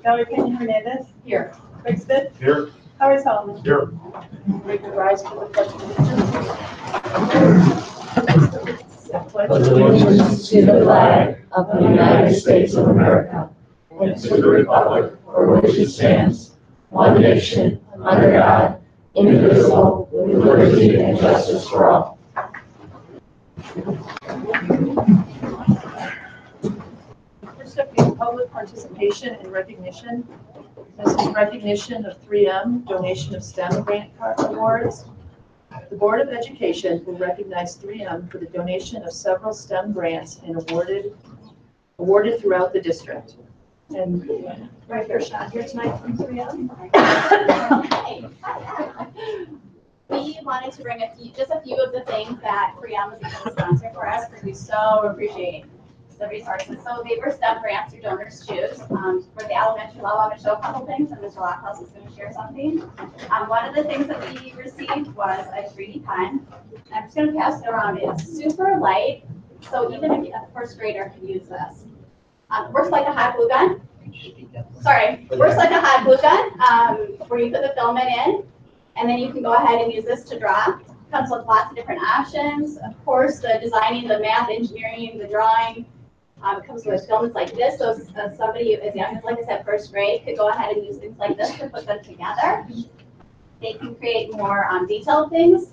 Valerie Pena Hernandez. Here. Craig Smith. Here. Howard Solomon. Here. Raise your rise for the pledge of Pledge allegiance to the flag of the United States of America and to the republic for which it stands, one nation, under God, indivisible, with liberty and justice for all. First up is public participation and recognition. This is recognition of 3M, donation of STEM grant card awards. The Board of Education will recognize 3M for the donation of several STEM grants and awarded throughout the district. And right here, Sean, here tonight from 3M. We wanted to bring just a few of the things that 3M was able to sponsor for us because we so appreciate the resources. So they were STEM grants your donors choose. For the elementary level, I'm going to show a couple things, and Mr. Lockhouse is going to share something. One of the things that we received was a 3D pen. I'm just going to pass it around. It's super light, so even if a first grader can use this. Works like a hot glue gun. Works like a hot glue gun, where you put the filament in, and then you can go ahead and use this to draw. Comes with lots of different options. Of course, the designing, the math, engineering, the drawing. It comes with filaments like this, so somebody as young as, like I said, first grade could go ahead and use things like this to put them together. They can create more detailed things.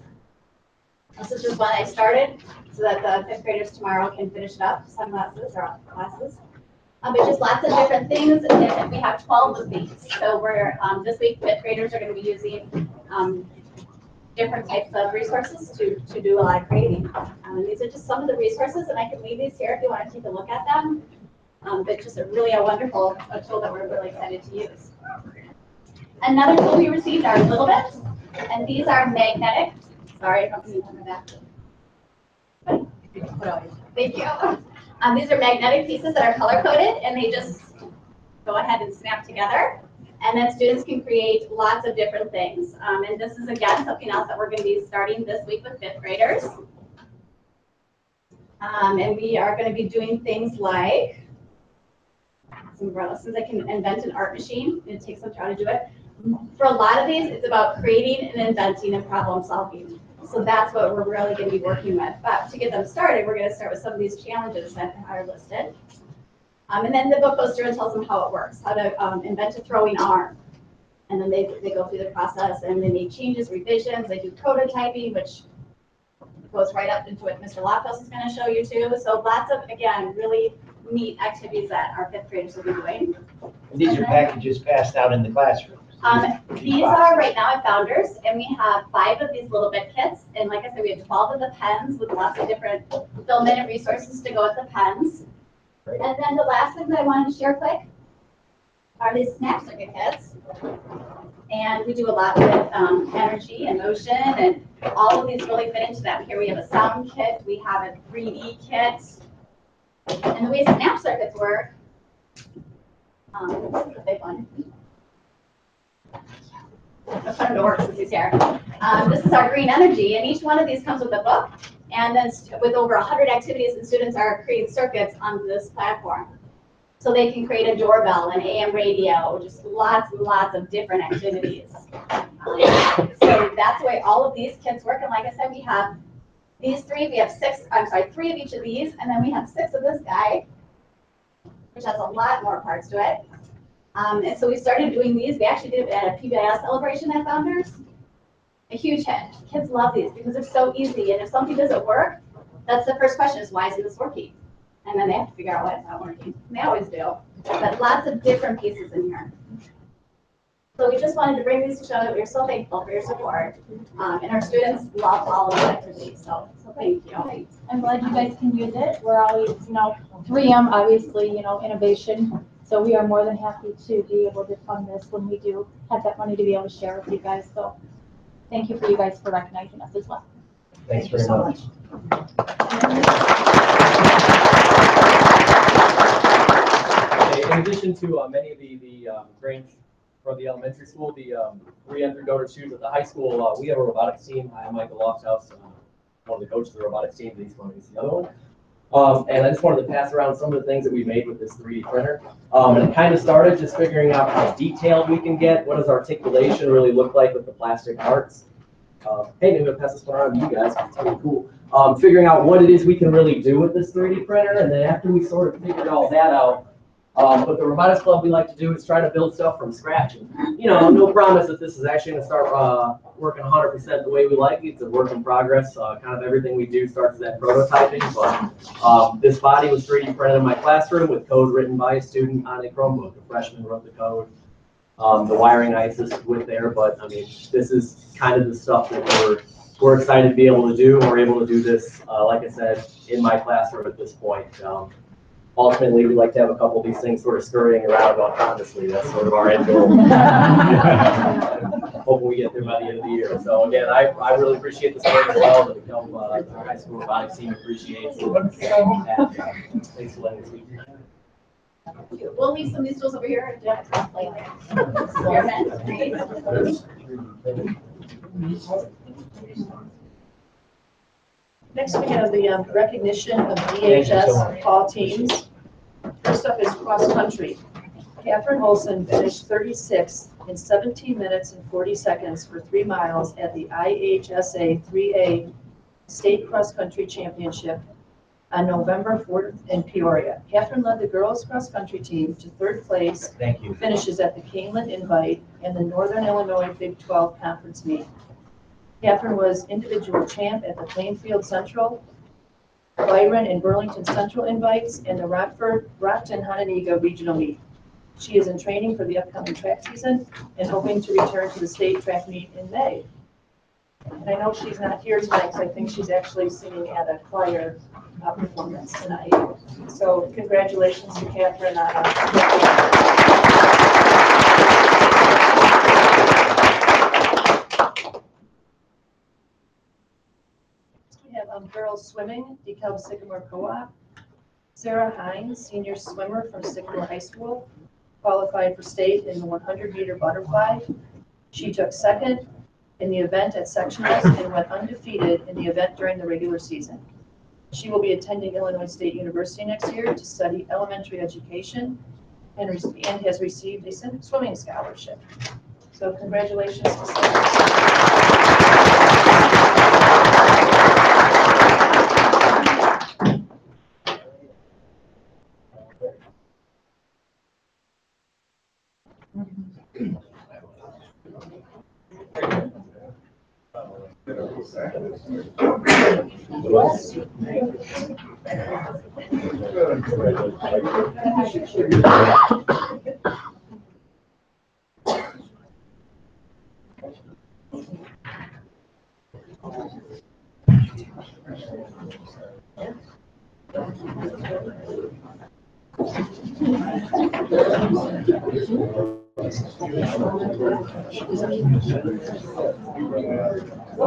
This is just one I started so that the fifth graders tomorrow can finish it up, sunglasses or classes. But just lots of different things, and we have 12 of these. So we're, this week, fifth graders are going to be using different types of resources to do a lot of creating. These are just some of the resources, and I can leave these here if you want to take a look at them. But just really a wonderful tool that we're really excited to use. Another tool we received are little bits, and these are magnetic. Sorry, I don't need them back. Thank you. These are magnetic pieces that are color coded, and they just go ahead and snap together. And then students can create lots of different things. And this is, again, something else that we're going to be starting this week with fifth graders. And we are going to be doing things like some umbrellas. They can invent an art machine. It takes some time to do it. For a lot of these, it's about creating and inventing and problem solving. So that's what we're really going to be working with. But to get them started, we're going to start with some of these challenges that are listed. And then the book goes through and tells them how it works, how to invent a throwing arm. And then they go through the process and they make changes, revisions, they do prototyping, which goes right up into what Mr. Lockhouse is going to show you too. So lots of, again, really neat activities that our fifth graders will be doing. And these are packages passed out in the classroom. These are right now at Founders, and we have 5 of these little bit kits. And like I said, we have 12 of the pens with lots of different filament and resources to go with the pens. Great. And then the last thing that I wanted to share quick are these snap circuit kits. And we do a lot with energy and motion, and all of these really fit into that. Here we have a sound kit, we have a 3D kit. And the way snap circuits work, this is a big one. I'll put him to work since he's here. This is our green energy, and each one of these comes with a book, and then with over 100 activities, and students are creating circuits on this platform. So they can create a doorbell, an AM radio, just lots and lots of different activities. So that's the way all of these kits work, and like I said, we have these 3, we have 3 of each of these, and then we have 6 of this guy, which has a lot more parts to it. And so we started doing these. We actually did it at a PBIS celebration at Founders. A huge hit. Kids love these because they're so easy. And if something doesn't work, that's the first question is, why isn't this working? And then they have to figure out why it's not working. And they always do. But lots of different pieces in here. So we just wanted to bring these to show that we're so thankful for your support. And our students love all of the activities. So thank you. I'm glad you guys can use it. We're always, 3M, obviously, innovation. So we are more than happy to be able to fund this when we do have that money to be able to share with you guys. So thank you for you guys for recognizing us as well. Thanks very much. Okay, in addition to many of the grants from the elementary school, the re-entry donor choose at the high school, we have a robotics team. I'm Michael Lofthouse, one of the coaches of the robotics team. He's one of the other one. And I just wanted to pass around some of the things that we made with this 3D printer. And it kind of started just figuring out how detailed we can get. What does articulation really look like with the plastic parts? Hey, maybe I'll pass this one around to you guys. It's really cool. Figuring out what it is we can really do with this 3D printer. And then after we sort of figured all that out, what the Robotics Club we like to do is try to build stuff from scratch. And, no promise that this is actually going to start working 100% the way we like it. It's a work in progress. Kind of everything we do starts with that prototyping. But this body was 3D printed in my classroom with code written by a student on a Chromebook. A freshman wrote the code. The wiring I assisted with there, but I mean, this is kind of the stuff that we're excited to be able to do. We're able to do this, like I said, in my classroom at this point. Ultimately, we'd like to have a couple of these things sort of scurrying around autonomously. That's sort of our end goal. Hoping we get there by the end of the year. So again, I really appreciate the support as well. The Dekalb high school robotics team appreciates it. And, thanks for letting us speak. We'll leave some of these tools over here and Jack's gonna play later. Your event, great. Next, we have the recognition of DHS fall teams. First up is cross country. Catherine Olson finished 36th in 17 minutes and 40 seconds for 3 miles at the IHSA 3A State Cross Country Championship on November 4th in Peoria. Catherine led the girls cross country team to 3rd place. Thank you. Finishes at the Canelan Invite and the Northern Illinois Big 12 Conference meet. Catherine was individual champ at the Plainfield Central, Byron and Burlington Central Invites, and the Rockton-Hononegah Regional Meet. She is in training for the upcoming track season and hoping to return to the state track meet in May. And I know she's not here tonight because I think she's actually singing at a choir performance tonight. So congratulations to Catherine on We have girls swimming, Dekalb Sycamore Co-op. Sarah Hines, senior swimmer from Sycamore High School, qualified for state in the 100-meter butterfly. She took 2nd in the event at sectionals and went undefeated in the event during the regular season. She will be attending Illinois State University next year to study elementary education and has received a swimming scholarship. So congratulations to Sarah.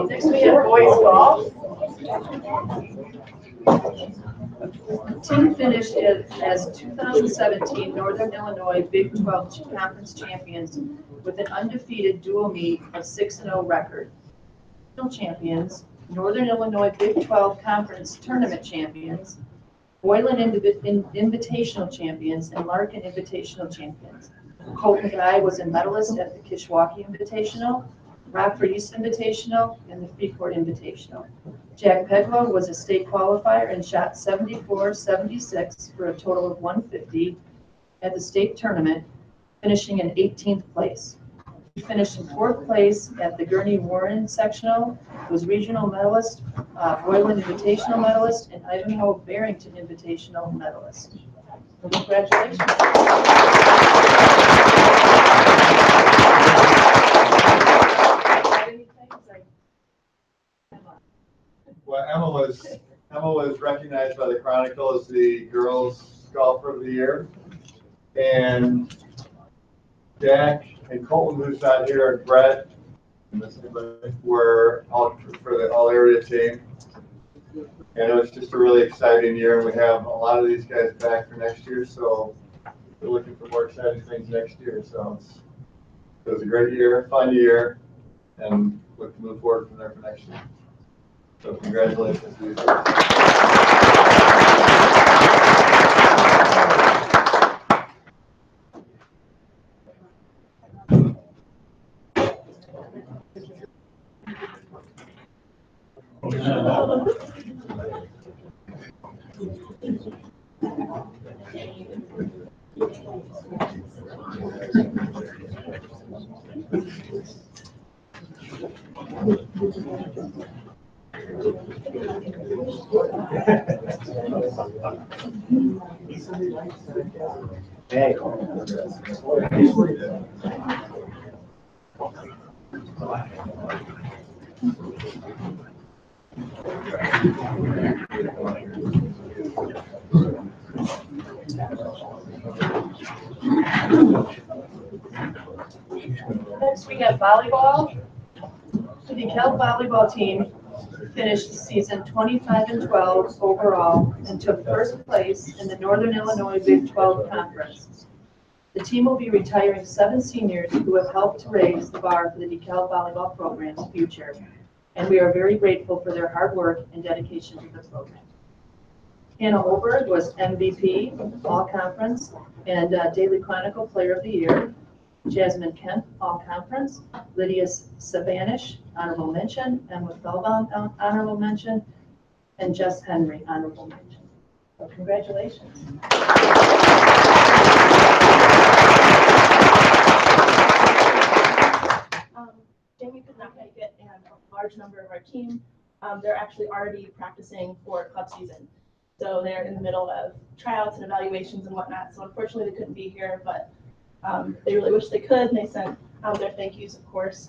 Next we have boys golf. The team finished as 2017 Northern Illinois Big 12 Conference champions with an undefeated dual meet of 6-0 record. Champions, Northern Illinois Big 12 Conference tournament champions, Boylan Invitational champions, and Larkin Invitational champions. Colton Guy was a medalist at the Kishwaukee Invitational, Rockford East Invitational, and the Freeport Invitational. Jack Peglow was a state qualifier and shot 74-76 for a total of 150 at the state tournament, finishing in 18th place. He finished in 4th place at the Gurney Warren sectional, was regional medalist, Boylan Invitational medalist, and Ivanhoe Barrington Invitational medalist. So congratulations. Well, Emma was recognized by the Chronicle as the girls golfer of the year, and Jack and Colton, who's not here, and Brett, were out for the all area team. And it was just a really exciting year, and we have a lot of these guys back for next year, so we're looking for more exciting things next year. So it was a great year, fun year, and look to move forward from there for next year. So congratulations to you. Hey. Next, we got volleyball. The Dekalb volleyball team finished the season 25-12 overall and took first place in the Northern Illinois Big 12 Conference. The team will be retiring 7 seniors who have helped to raise the bar for the Dekalb volleyball program's future, and we are very grateful for their hard work and dedication to the program. Hannah Holberg was MVP, All Conference, and Daily Chronicle Player of the Year. Jasmine Kemp, All Conference. Lydia Savanish, Honorable Mention. Emma Felbaum, Honorable Mention. And Jess Henry, Honorable Mention. So congratulations. Jamie could not make it, and a large number of our team, they're actually already practicing for club season. So they're in the middle of tryouts and evaluations and whatnot. So unfortunately, they couldn't be here, but they really wish they could, and they sent their thank yous, of course.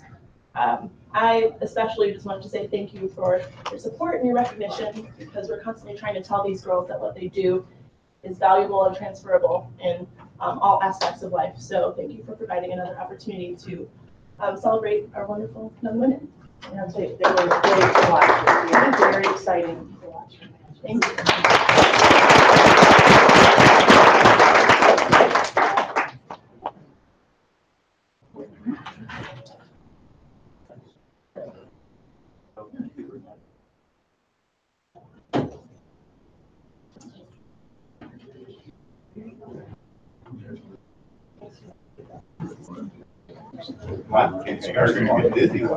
I especially just wanted to say thank you for your support and your recognition, because we're constantly trying to tell these girls that what they do is valuable and transferable in all aspects of life. So thank you for providing another opportunity to celebrate our wonderful young women. Yeah, they were great to watch. They were very exciting to watch. Thank you. Wow, it's starting to get busy. We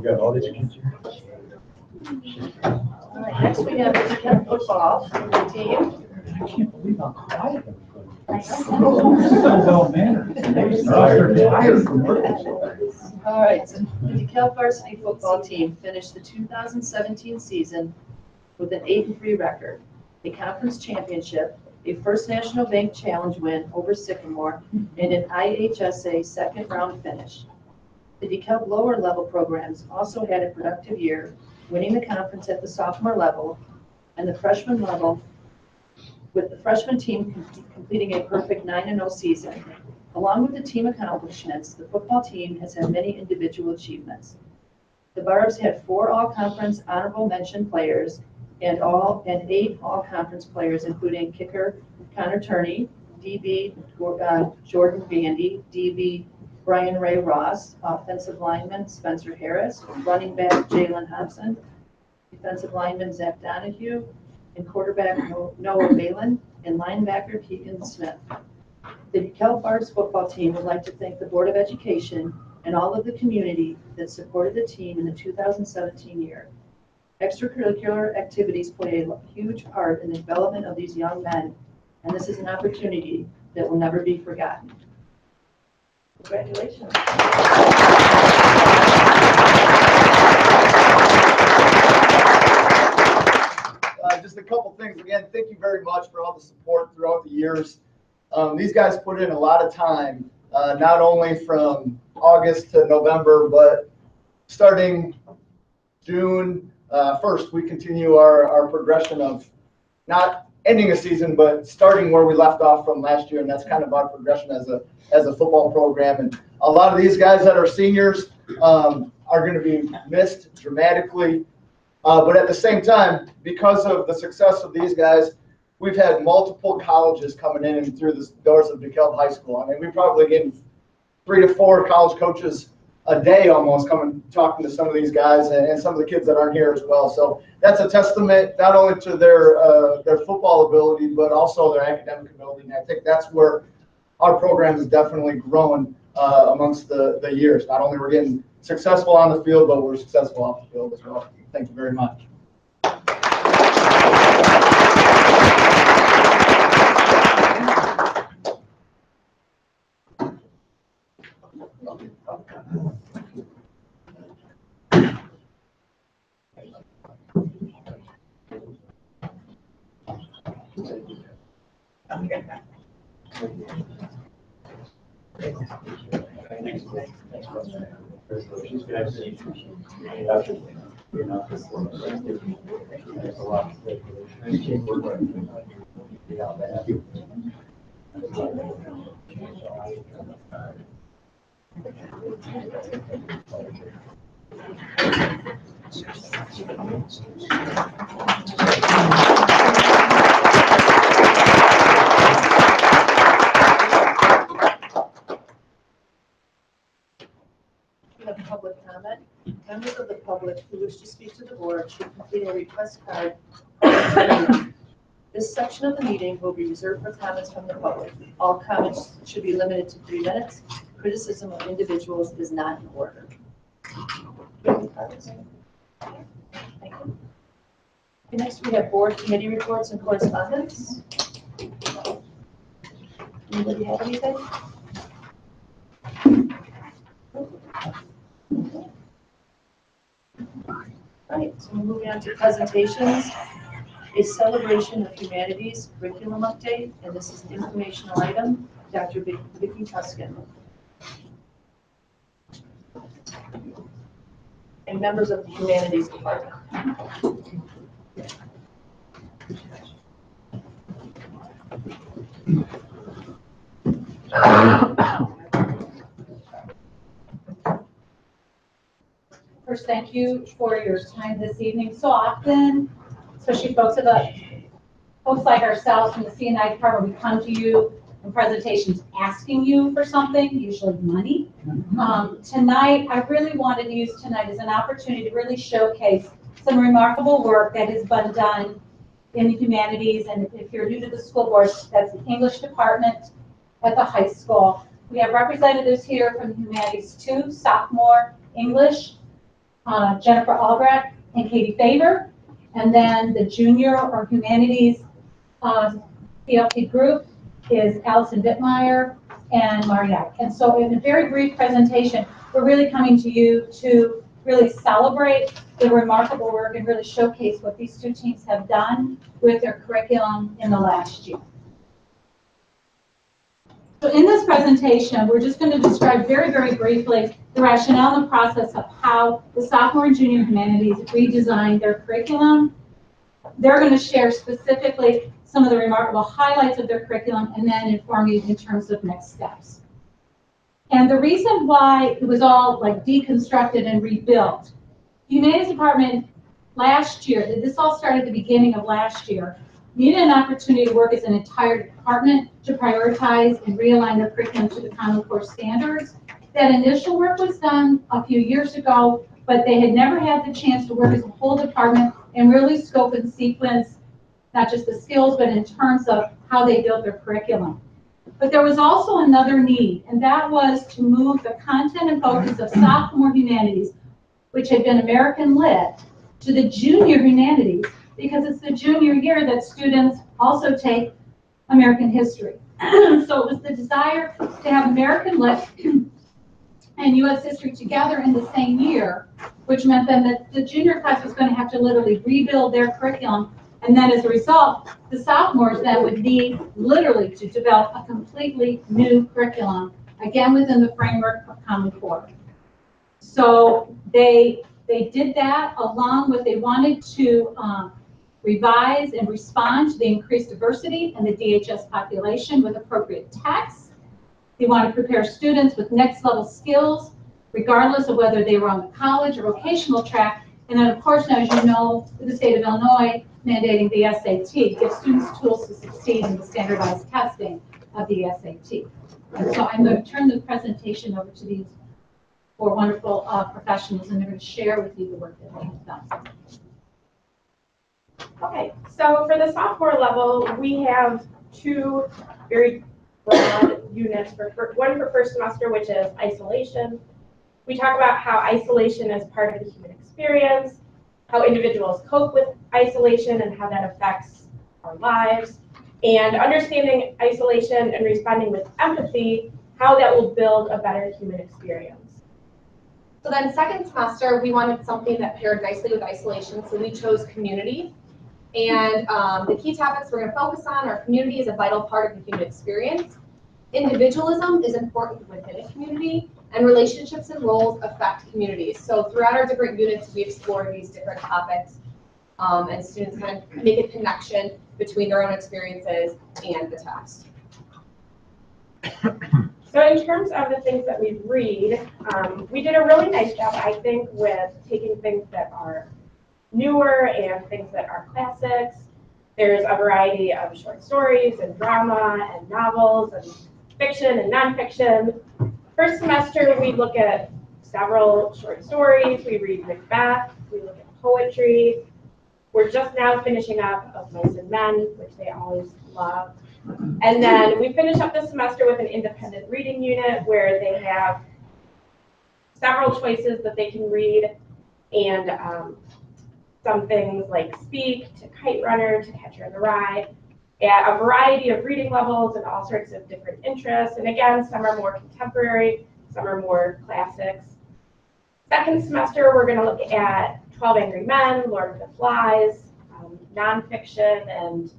got all these kids here. All right, next we have the Dekalb football team. I can't believe how quiet everybody. So well mannered. All right, so the Dekalb varsity football team finished the 2017 season with an 8-3 record, a conference championship, a First National Bank Challenge win over Sycamore, and an IHSA second-round finish. The Dekalb lower level programs also had a productive year, winning the conference at the sophomore level and the freshman level, with the freshman team completing a perfect 9-0 season. Along with the team accomplishments, the football team has had many individual achievements. The Barbs had 4 all-conference honorable mention players and 8 all-conference players, including kicker Connor Turney, DB Jordan Bandy, DB Brian Ray Ross, offensive lineman Spencer Harris, running back Jalen Hobson, defensive lineman Zach Donahue, and quarterback Noah Balin, and linebacker Keegan Smith. The Dekalb Barbs football team would like to thank the Board of Education and all of the community that supported the team in the 2017 year. Extracurricular activities play a huge part in the development of these young men, and this is an opportunity that will never be forgotten. Congratulations. Just a couple things. Again, thank you very much for all the support throughout the years. These guys put in a lot of time, not only from August to November, but starting June 1st, we continue our progression of not ending a season, but starting where we left off from last year, and that's kind of our progression as a football program. And a lot of these guys that are seniors are going to be missed dramatically. But at the same time, because of the success of these guys, we've had multiple colleges coming in and through the doors of Dekalb High School. I mean, we probably get 3 to 4 college coaches a day almost coming talking to some of these guys and some of the kids that aren't here as well. So that's a testament not only to their football ability, but also their academic ability. And I think that's where our program has definitely grown amongst the years. Not only we're getting successful on the field, but we're successful off the field as well. Thank you very much. We have public comment. Members of the public who wish to speak to the board should complete a request card. This section of the meeting will be reserved for comments from the public. All comments should be limited to 3 minutes. Criticism of individuals is not in order. Thank you. Okay, next, we have board committee reports and correspondence. Anybody have anything? Right, so we're moving on to presentations. A celebration of humanities curriculum update, and this is an informational item. Dr. Vicki Tuskin. And members of the humanities department. First, thank you for your time this evening. So often, especially folks like ourselves from the C&I department, we come to you in presentations asking you for something, usually money. Tonight, I really wanted to use tonight as an opportunity to really showcase some remarkable work that has been done in the humanities. And if you're new to the school board, that's the English department at the high school. We have representatives here from the humanities too, sophomore English, Jennifer Albrecht and Katie Faber, and then the junior or humanities PLP group is Allison Bittmeyer and Mariette. And so in a very brief presentation, we're really coming to you to really celebrate the remarkable work and really showcase what these 2 teams have done with their curriculum in the last year. So in this presentation, we're just going to describe very, very briefly the rationale and the process of how the sophomore and junior humanities redesigned their curriculum. They're going to share specifically some of the remarkable highlights of their curriculum and then inform you in terms of next steps. And the reason why it was all like deconstructed and rebuilt, the humanities department last year, this all started at the beginning of last year, needed an opportunity to work as an entire department to prioritize and realign their curriculum to the Common Core standards. That initial work was done a few years ago, but they had never had the chance to work as a whole department and really scope and sequence not just the skills, but in terms of how they built their curriculum. But there was also another need, and that was to move the content and focus of sophomore humanities, which had been American Lit, to the junior humanities, because it's the junior year that students also take American history. So it was the desire to have American Lit and U.S. history together in the same year, which meant then that the junior class was going to have to literally rebuild their curriculum. And then as a result, the sophomores then would need literally to develop a completely new curriculum, again within the framework of Common Core. So they did that along with, they wanted to revise and respond to the increased diversity in the DHS population with appropriate text. They want to prepare students with next level skills, regardless of whether they were on the college or vocational track. And then, of course, now, as you know, the state of Illinois mandating the SAT gives students tools to succeed in the standardized testing of the SAT. And so I'm going to turn the presentation over to these four wonderful professionals, and they're going to share with you the work that they have done. Okay, so for the sophomore level, we have two very broad units. One for first semester, which is isolation. We talk about how isolation is part of the human experience, how individuals cope with isolation and how that affects our lives, and understanding isolation and responding with empathy, how that will build a better human experience. So then second semester, we wanted something that paired nicely with isolation, so we chose community. And the key topics we're going to focus on are community is a vital part of the human experience. Individualism is important within a community, and relationships and roles affect communities. So throughout our different units, we explore these different topics, and students kind of make a connection between their own experiences and the text. So in terms of the things that we read, we did a really nice job, I think, with taking things that are newer and things that are classics. There's a variety of short stories and drama and novels and fiction and nonfiction. First semester, we look at several short stories. We read Macbeth. We look at poetry. We're just now finishing up Of Mice and Men, which they always love. And then we finish up this semester with an independent reading unit where they have several choices that they can read, and some things like Speak, to Kite Runner, to Catcher in the Rye, at a variety of reading levels and all sorts of different interests. And again, some are more contemporary, some are more classics. Second semester, we're going to look at 12 Angry Men, Lord of the Flies, nonfiction, and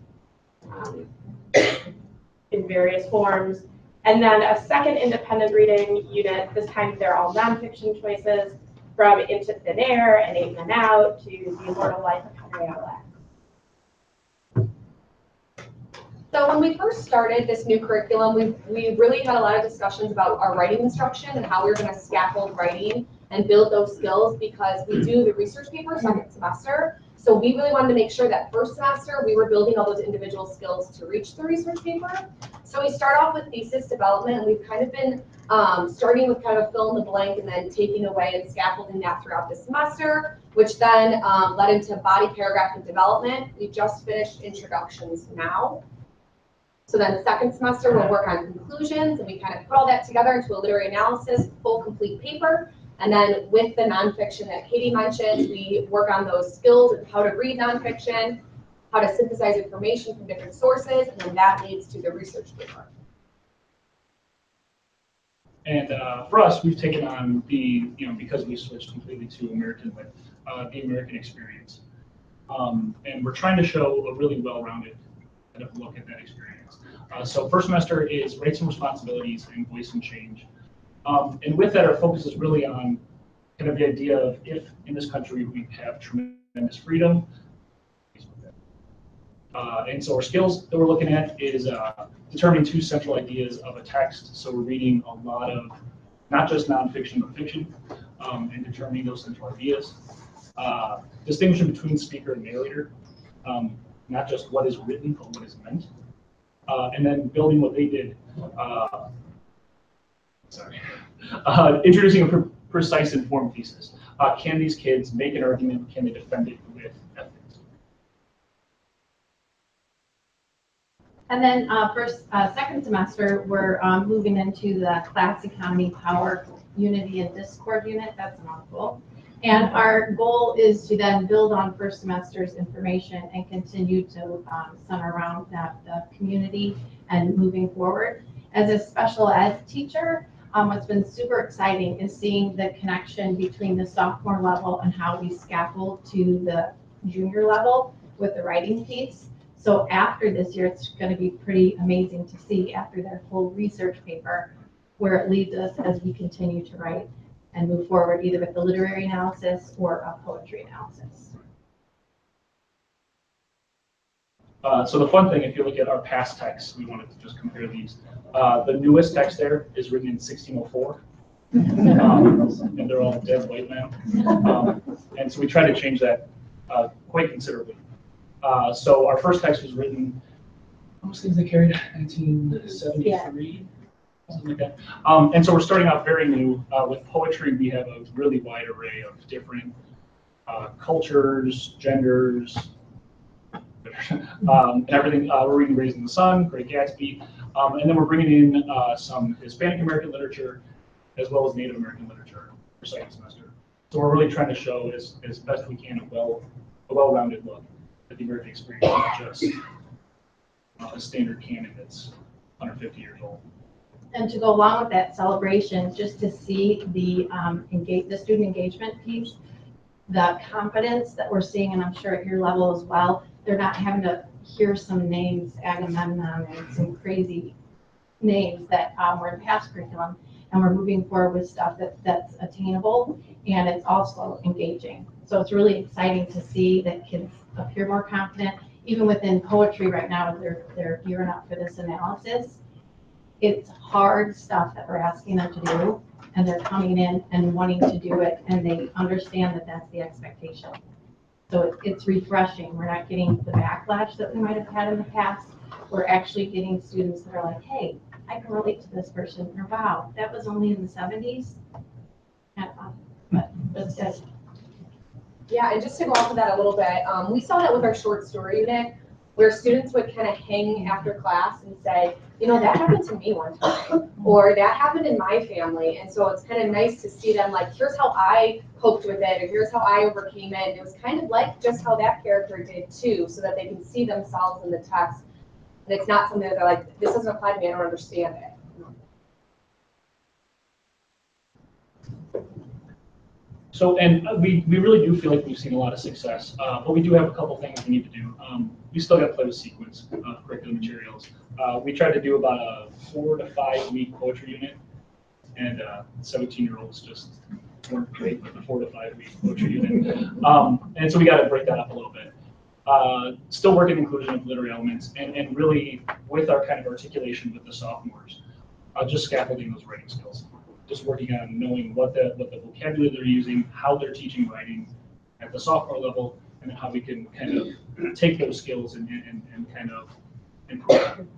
in various forms. And then a second independent reading unit, this time they're all nonfiction choices, from Into Thin Air and 8 Men Out to The Immortal Life of Henry Adelaide. So when we first started this new curriculum, we really had a lot of discussions about our writing instruction and how we were going to scaffold writing and build those skills, because we do the research paper second semester. So we really wanted to make sure that first semester we were building all those individual skills to reach the research paper. So we start off with thesis development, and we've kind of been starting with kind of fill in the blank and then taking away and scaffolding that throughout the semester, which then led into body paragraph and development. We just finished introductions now. So then second semester we'll work on conclusions, and we kind of put all that together into a literary analysis, full complete paper. And then with the nonfiction that Katie mentioned, we work on those skills and how to read nonfiction, how to synthesize information from different sources, and then that leads to the research paper. And for us, we've taken on the, because we switched completely to American Lit, the American experience. And we're trying to show a really well-rounded kind of look at that experience. So first semester is Rights and Responsibilities and Voice and Change. And with that, our focus is really on kind of the idea of if in this country we have tremendous freedom. And so our skills that we're looking at is determining two central ideas of a text. So we're reading a lot of not just nonfiction, but fiction, and determining those central ideas. Distinguishing between speaker and narrator, not just what is written, but what is meant. And then building what they did. Introducing a precise informed thesis. Can these kids make an argument? Can they defend it with ethics? And then second semester, we're moving into the class economy, power, unity, and discord unit. That's a mouthful. And our goal is to then build on first semester's information and continue to center around the community and moving forward. As a special ed teacher, what's been super exciting is seeing the connection between the sophomore level and how we scaffold to the junior level with the writing piece. So after this year, it's going to be pretty amazing to see after their full research paper where it leads us as we continue to write and move forward either with the literary analysis or a poetry analysis. So the fun thing, if you look at our past texts, we wanted to just compare these. The newest text there is written in 1604. And they're all dead white now. And so we tried to change that quite considerably. So our first text was written, how much things they carried? 1973, something like that. And so we're starting out very new. With poetry, we have a really wide array of different cultures, genders, and everything. We're reading Raising the Sun, Great Gatsby, and then we're bringing in some Hispanic American literature as well as Native American literature for second semester. So we're really trying to show as best we can a well-rounded look at the American experience, not just a standard canon that's 150 years old. And to go along with that celebration, just to see the student engagement piece, the confidence that we're seeing, and I'm sure at your level as well, they're not having to hear some names, Agamemnon and some crazy names that were in past curriculum, and we're moving forward with stuff that's attainable, and it's also engaging. So it's really exciting to see that kids appear more confident. Even within poetry right now, they're gearing up for this analysis. It's hard stuff that we're asking them to do, and they're coming in and wanting to do it, and they understand that that's the expectation. So it's refreshing. We're not getting the backlash that we might have had in the past. We're actually getting students that are like, hey, I can relate to this person, or wow, that was only in the 70s. Kind of fun, but that's good. Yeah, and just to go off of that a little bit, we saw that with our short story unit, where students would kind of hang after class and say, you know, that happened to me one time, or that happened in my family. And so it's kind of nice to see them like, here's how I coped with it, or here's how I overcame it. And it was kind of like just how that character did too, so that they can see themselves in the text. And it's not something that they're like, this doesn't apply to me, I don't understand it. So, and we really do feel like we've seen a lot of success, but we do have a couple things we need to do. We still got to play with sequence of curriculum materials. We tried to do about a 4 to 5 week poetry unit, and 17-year-olds just weren't great with the 4 to 5 week poetry unit. And so we got to break that up a little bit. Still working inclusion of literary elements, and really with our kind of articulation with the sophomores, just scaffolding those writing skills. Just working on knowing what the vocabulary they're using, how they're teaching writing at the sophomore level, and how we can kind of take those skills and kind of improve them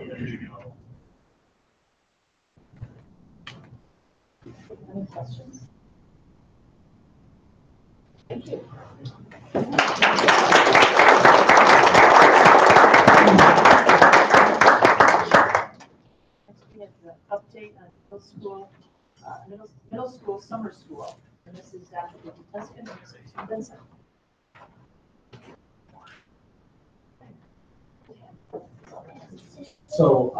at the junior level. Any questions? Thank you. Next, we have the update on middle school summer school, and this is Dr. Tuscan and Mr. Vincent. So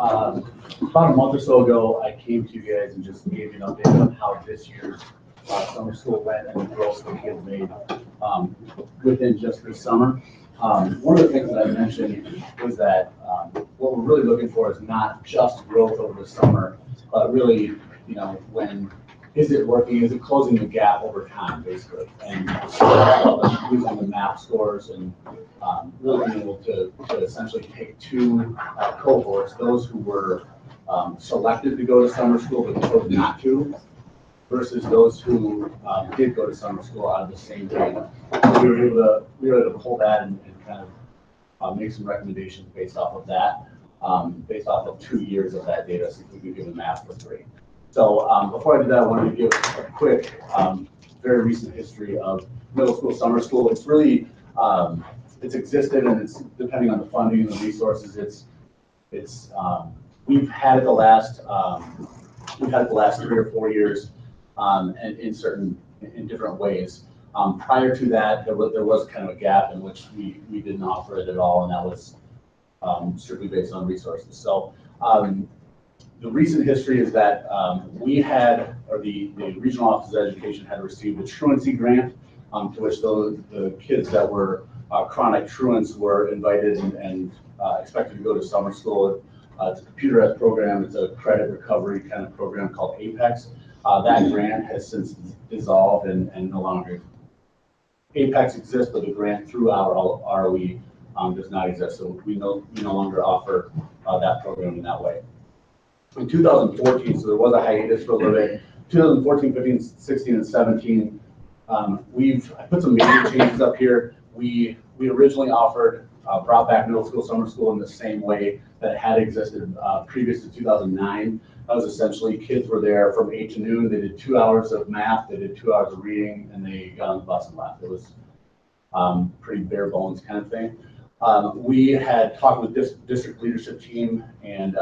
about a month or so ago, I came to you guys and just gave you an update on how this year's summer school went and the growth that kids made within just this summer. One of the things that I mentioned was that what we're really looking for is not just growth over the summer, but really, you know, when is it working? Is it closing the gap over time, basically? And using the MAP scores and really being able to essentially take two cohorts, those who were selected to go to summer school but chose not to, versus those who did go to summer school out of the same data. We were able to pull that and kind of make some recommendations based off of that, based off of 2 years of that data, since we could give a map for 3. So before I do that, I wanted to give a quick, very recent history of middle school, summer school. It's really, it's existed, and it's depending on the funding and the resources. We've had it the last 3 or 4 years, and in different ways. Prior to that, there was kind of a gap in which we didn't offer it at all, and that was strictly based on resources. So the recent history is that we had, or the Regional Office of Education had received a truancy grant, to which the kids that were chronic truants were invited and expected to go to summer school. It's a computerized program. It's a credit recovery kind of program called APEX. That grant has since dissolved and no longer. APEX exists, but the grant through our ROE does not exist. So we no longer offer that program in that way. In 2014, so there was a hiatus for a little bit. 2014, 15, 16, and 17, I put some major changes up here. We originally offered, brought back middle school, summer school in the same way that it had existed previous to 2009. That was essentially kids were there from 8 to noon. They did 2 hours of math, they did 2 hours of reading, and they got on the bus and left. It was pretty bare bones kind of thing. We had talked with this district leadership team, and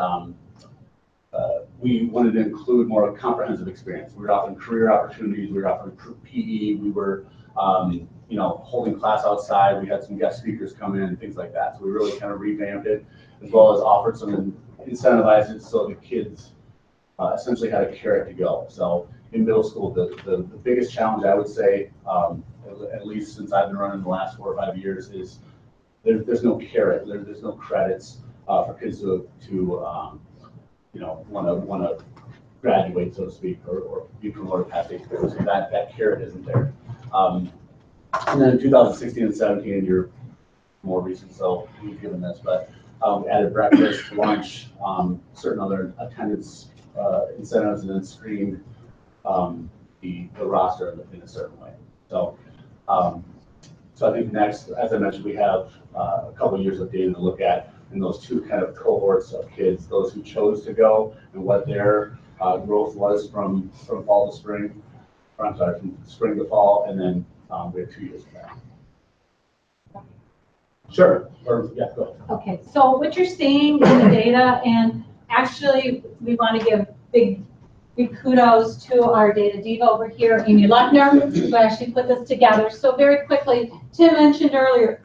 we wanted to include more of a comprehensive experience. We were offering career opportunities, we were offering PE, we were holding class outside. We had some guest speakers come in and things like that. So we really kind of revamped it, as well as offered some incentivized it so the kids essentially had a carrot to go. So in middle school, the biggest challenge I would say, at least since I've been running the last 4 or 5 years, is there's no carrot, there's no credits for kids to want to graduate, so to speak, or be promoted past 8th grade. So that carrot isn't there. And then in 2016 and 17, you're more recent, so we've given this, but we added breakfast, lunch, certain other attendance incentives, and then screened the roster in a certain way. So, so I think next, as I mentioned, we have a couple of years of data to look at in those 2 kind of cohorts of kids, those who chose to go and what their growth was from fall to spring, or I'm sorry, from spring to fall, and then we have 2 years of that. Sure, or yeah, go ahead. Okay, so what you're seeing in the data, and actually we want to give big kudos to our data diva over here, Amy Luckner, who actually put this together. So very quickly, Tim mentioned earlier,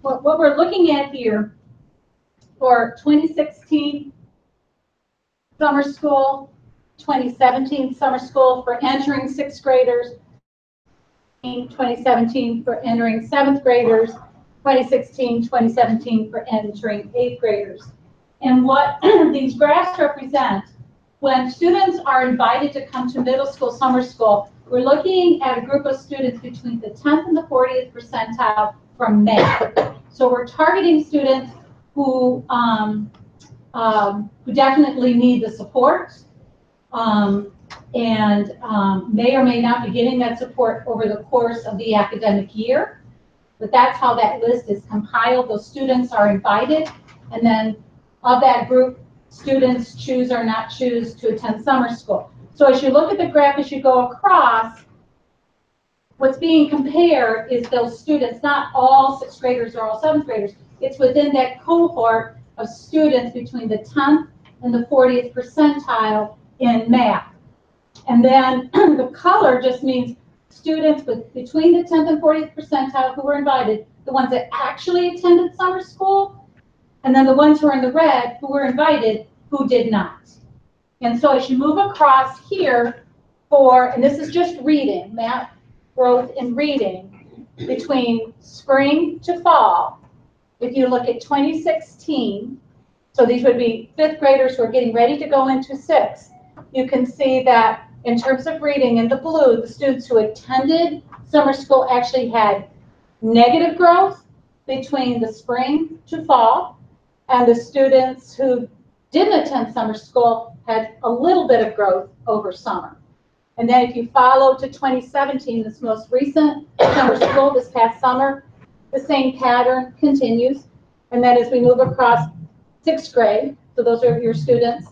what we're looking at here for 2016 summer school, 2017 summer school for entering 6th graders, 2017 for entering 7th graders, 2016, 2017 for entering 8th graders. And what these graphs represent, when students are invited to come to middle school, summer school, we're looking at a group of students between the 10th and the 40th percentile from May. So we're targeting students who definitely need the support and may or may not be getting that support over the course of the academic year. But that's how that list is compiled. Those students are invited, and then of that group, students choose or not choose to attend summer school. So as you look at the graph, as you go across, what's being compared is those students, not all 6th graders or all 7th graders. It's within that cohort of students between the 10th and the 40th percentile in math. And then the color just means students between the 10th and 40th percentile who were invited, the ones that actually attended summer school, and then the ones who are in the red who were invited who did not. And so as you move across here and this is just reading, math growth in reading between spring to fall. If you look at 2016, so these would be 5th graders who are getting ready to go into 6th, you can see that in terms of reading in the blue, the students who attended summer school actually had negative growth between the spring to fall, and the students who didn't attend summer school had a little bit of growth over summer. And then if you follow to 2017, this most recent summer school this past summer, the same pattern continues. And then as we move across 6th grade, so those are your students,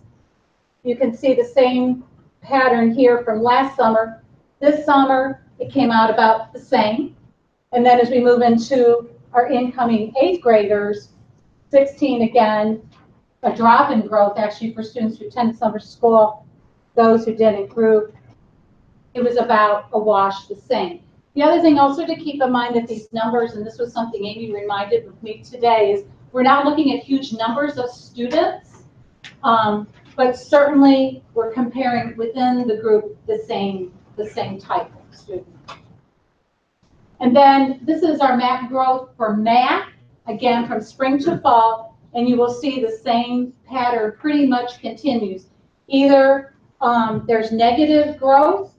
you can see the same pattern here from last summer. This summer, it came out about the same. And then as we move into our incoming 8th graders, 16 again, a drop in growth actually for students who attended summer school. Those who didn't grew. It was about a wash the same. The other thing also to keep in mind that these numbers, and this was something Amy reminded me today, is we're not looking at huge numbers of students, but certainly we're comparing within the group the same type of student. And then this is our math growth for math, again from spring to fall, and you will see the same pattern pretty much continues. Either there's negative growth,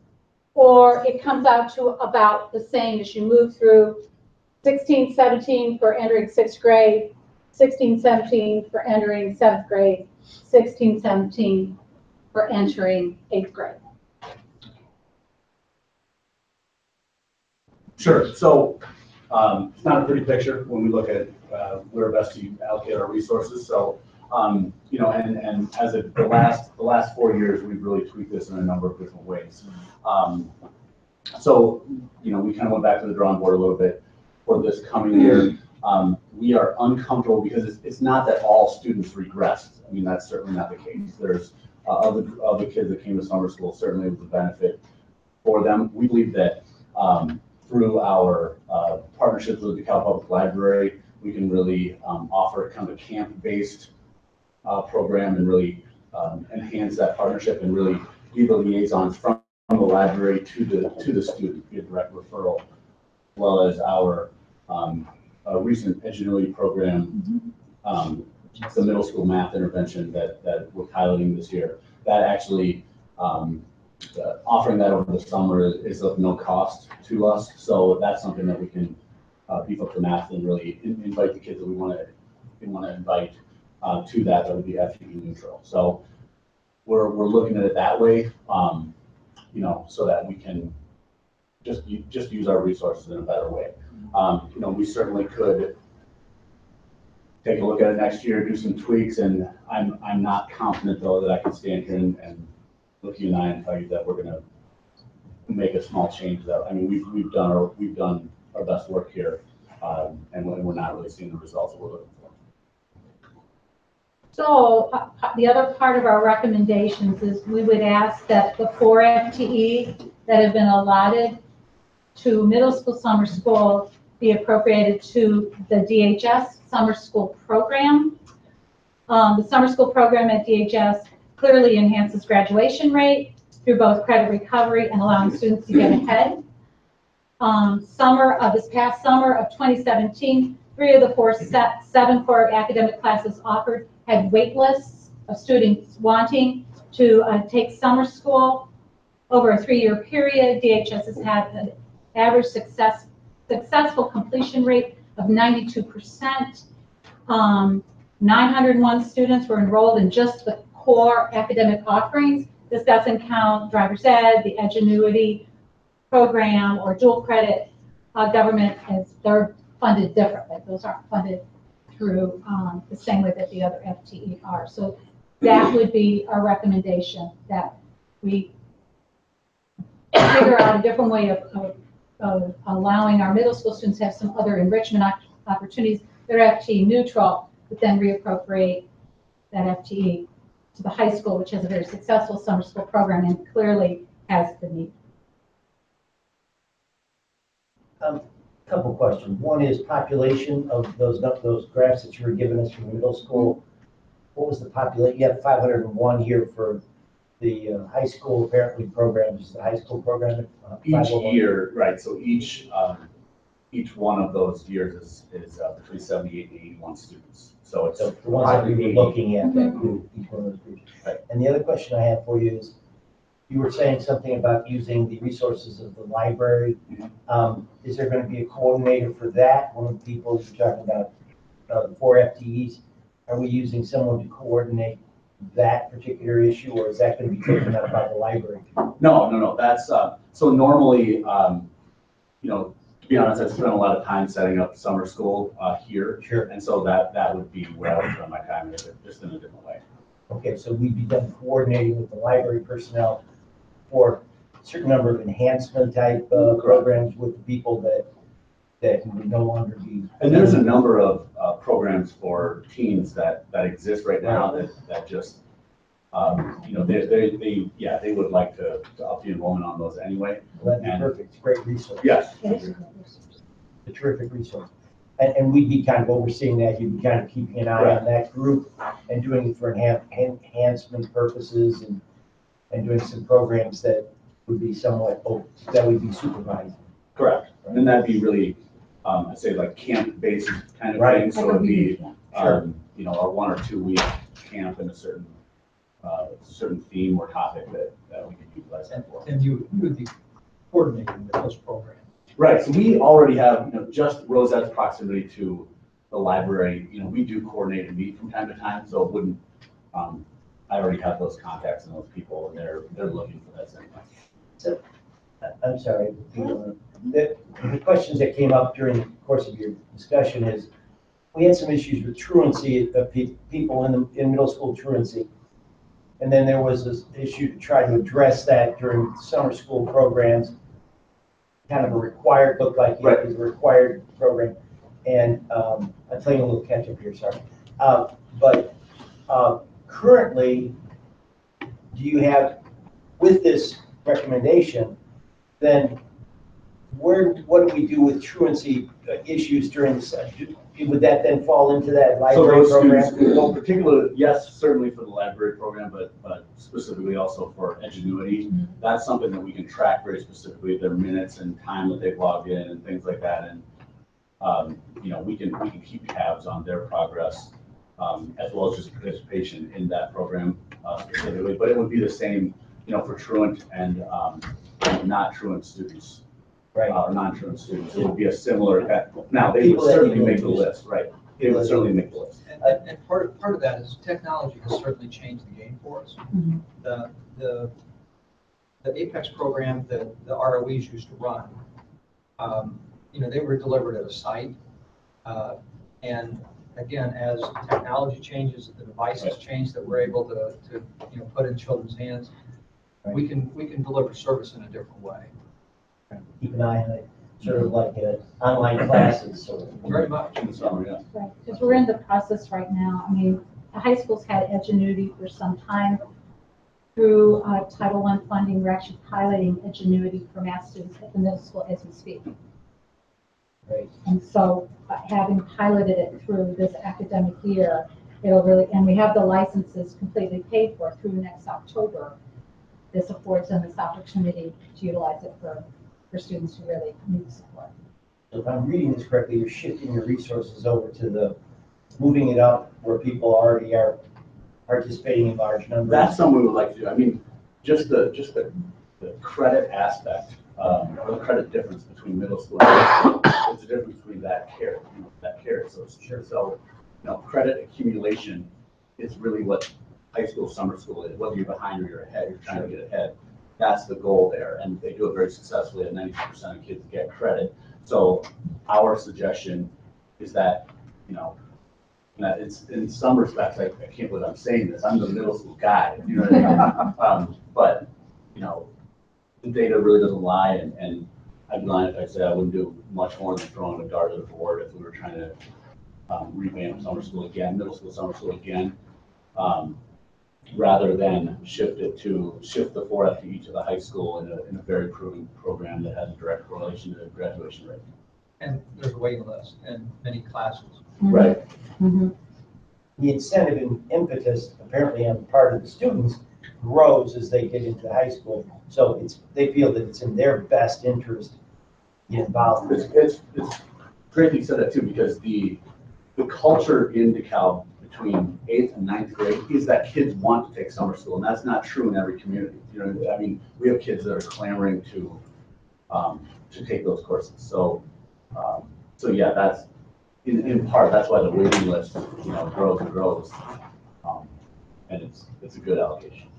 or it comes out to about the same as you move through 16-17 for entering 6th grade, 16-17 for entering 7th grade, 16-17 for entering 8th grade. Sure. So it's not a pretty picture when we look at where best to allocate our resources. So you know, and as the last 4 years, we've really tweaked this in a number of different ways. So you know, we kind of went back to the drawing board a little bit for this coming year. We are uncomfortable because it's not that all students regressed. I mean, that's certainly not the case. There's of the kids that came to summer school, certainly it was a benefit for them. We believe that through our partnerships with the Dekalb Public Library, we can really offer kind of a camp-based program and really enhance that partnership and really be the liaisons from the library to the student, be a direct referral, as well as our recent Edgenuity program, the middle school math intervention that we're piloting this year. That actually offering that over the summer is of no cost to us. So that's something that we can beef up the math and really invite the kids that we want to invite to that would be FTE neutral. So we're looking at it that way, you know, so that we can just use our resources in a better way. You know, we certainly could take a look at it next year, do some tweaks, and I'm not confident though that I can stand here and look you and I and tell you that we're going to make a small change. That I mean, we've done our best work here, and we're not really seeing the results that we're looking for. So the other part of our recommendations is we would ask that the 4 FTE that have been allotted to middle school summer school be appropriated to the DHS summer school program. The summer school program at DHS clearly enhances graduation rate through both credit recovery and allowing students to get ahead. This past summer of 2017, 3 of the 7 core academic classes offered had wait lists of students wanting to take summer school. Over a 3-year period, DHS has had an average successful completion rate of 92%. 901 students were enrolled in just the core academic offerings. This doesn't count driver's ed, the Edgenuity program, or dual credit government, as they're funded differently. Those aren't funded through the same way that the other FTE are. So that would be our recommendation, that we figure out a different way of allowing our middle school students to have some other enrichment opportunities that are FTE neutral, but then reappropriate that FTE to the high school, which has a very successful summer school program and clearly has the need. Couple questions. One is population of those graphs that you were giving us from middle school. What was the population? You have 501 here for the high school, apparently program is the high school program. Each year, right? So each one of those years is between 78 and 81 students. So it's the ones that we were looking at, that group, each one of those groups. Right. And the other question I have for you is, you were saying something about using the resources of the library. Is there going to be a coordinator for that? One of the people you're talking about, the 4 FTEs, are we using someone to coordinate that particular issue, or is that going to be taken up by the library? No. That's so normally, you know, to be honest, I've spent a lot of time setting up summer school here. Sure. And so that would be where I would spend my time, just in a different way. Okay, so we'd be done coordinating with the library personnel for a certain number of enhancement type programs with the people that would no longer be. And there's a number of programs for teens that exist right now that just, you know, they would like to up the enrollment on those anyway. Well, that'd be perfect. It's a great resource. Yes. A terrific resource. And we'd be kind of overseeing that. You'd be kind of keeping an eye on that group and doing it for enhancement purposes and doing some programs that would be somewhat, that would be supervised. Correct. And then that'd be really, I'd say like camp-based kind of thing. So it'd be, you know, a 1 or 2 week camp in a certain theme or topic that we could utilize that for. And you would be coordinating with those programs. Right, so we already have, just Rosette's proximity to the library, we do coordinate and meet from time to time, so it wouldn't, I already have those contacts and those people, and they're looking for that same thing. I'm sorry. The questions that came up during the course of your discussion is, we had some issues with truancy of people in middle school truancy. And then there was this issue to try to address that during summer school programs, kind of a required, looked like it was a required program. And I'm playing a little catch up here, sorry. But currently, do you have, with this recommendation, then what do we do with truancy issues during the session? Would that then fall into that library program? Well, particularly, yes, certainly for the library program, but specifically also for Edgenuity. That's something that we can track very specifically, their minutes and time that they've logged in and things like that. And we can keep tabs on their progress, as well as just participation in that program specifically. But it would be the same, for truant and not truant students. Right. Or non-truant students. It would be a similar, now they would certainly make the list, right? They would certainly make the list. And part of that is technology has certainly changed the game for us. The Apex program that the ROEs used to run, they were delivered at a site. And again, as technology changes, the devices change that we're able to put in children's hands, we can deliver service in a different way. Keep an eye on it, sort of like online classes. So very much. In the summer, yeah. Right, because we're in the process right now. I mean, the high school's had Edgenuity for some time. Through Title I funding, we're actually piloting Edgenuity for math students at the middle school as we speak. Great. And so having piloted it through this academic year, it'll really, and we have the licenses completely paid for through next October. This affords them this opportunity to utilize it for students who really need the support. So if I'm reading this correctly, you're shifting your resources over to moving it up where people already are participating in large numbers. That's something we would like to do. I mean, just the credit aspect, or the credit difference between middle school and high school, it's the difference between that carrot, so sure. So, credit accumulation is really what high school, summer school is. Whether you're behind or you're ahead, you're trying to get ahead. That's the goal there, and they do it very successfully. At 92% of kids get credit. So our suggestion is that, that it's in some respects, I can't believe I'm saying this. I'm the middle school guy, you know what I mean? But the data really doesn't lie, and I'd be lying if I said I wouldn't do much more than throwing a dart at the board if we were trying to revamp summer school again, middle school, summer school again. Rather than shift the 4 FTE to the high school in a very proven program that has a direct correlation to graduation rate. And there's a waiting list in many classes. Right. The incentive and impetus apparently on the part of the students grows as they get into high school. So they feel that it's in their best interest to get involved. It's great that you said that too, because the culture in Dekalb between 8th and 9th grade is that kids want to take summer school, and that's not true in every community. I mean, we have kids that are clamoring to take those courses. So yeah, that's in part that's why the waiting list grows and grows, and it's a good allocation.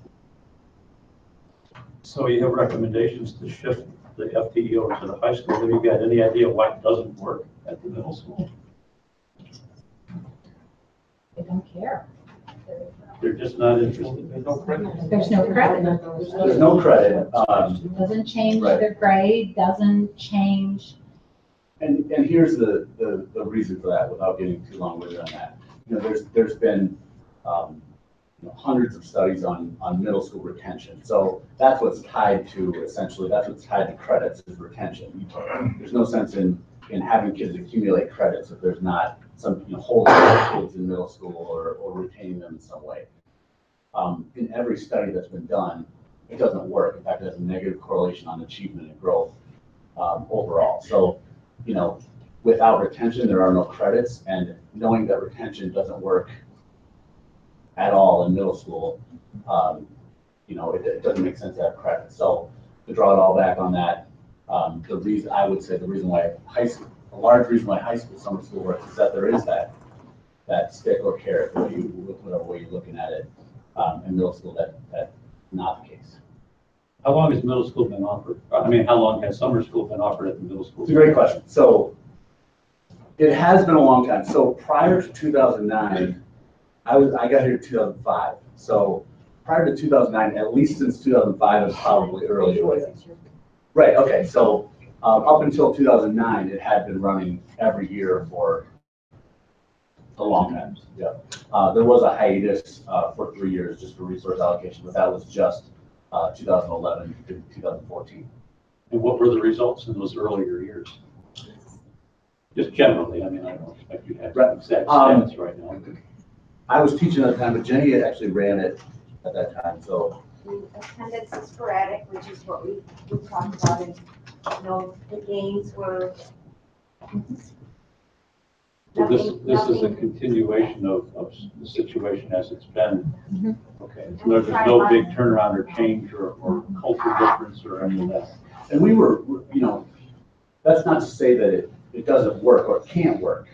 So you have recommendations to shift the FTE over to the high school. Have you got any idea why it doesn't work at the middle school? They don't care. They're just not interested. There's no credit. There's no credit. There's no credit. Doesn't change their grade, doesn't change. And here's the reason for that, without getting too long-winded on that. There's been hundreds of studies on middle school retention. So that's what's tied to, essentially, that's what's tied to credits is retention. There's no sense in having kids accumulate credits if there's not some holding kids in middle school or retaining them in some way. In every study that's been done, it doesn't work. In fact, it has a negative correlation on achievement and growth overall. So, without retention, there are no credits, and knowing that retention doesn't work at all in middle school, it doesn't make sense to have credits. So to draw it all back on that, The reason, I would say the reason why a large reason why high school summer school works is that there is that stick or carrot, whatever way you're looking at it. In middle school, that's not the case. How long has middle school been offered? I mean, how long has summer school been offered at the middle school? It's a great question. So it has been a long time. So prior to 2009, I got here in 2005. So prior to 2009, at least since 2005, is probably earlier. Right, okay, so up until 2009, it had been running every year for a long time, yeah. There was a hiatus for 3 years just for resource allocation, but that was just 2011 to 2014. And what were the results in those earlier years? Just generally, I mean, I don't expect you to have exact stats right now. I was teaching at the time, but Jenny had actually ran it at that time, so. Attendance is sporadic, which is what we talked about, and, you know, the gains were. So this is a continuation of the situation as it's been. Okay, so there's no big turnaround or change or culture difference or any of that. And we were, you know, that's not to say that it doesn't work or it can't work.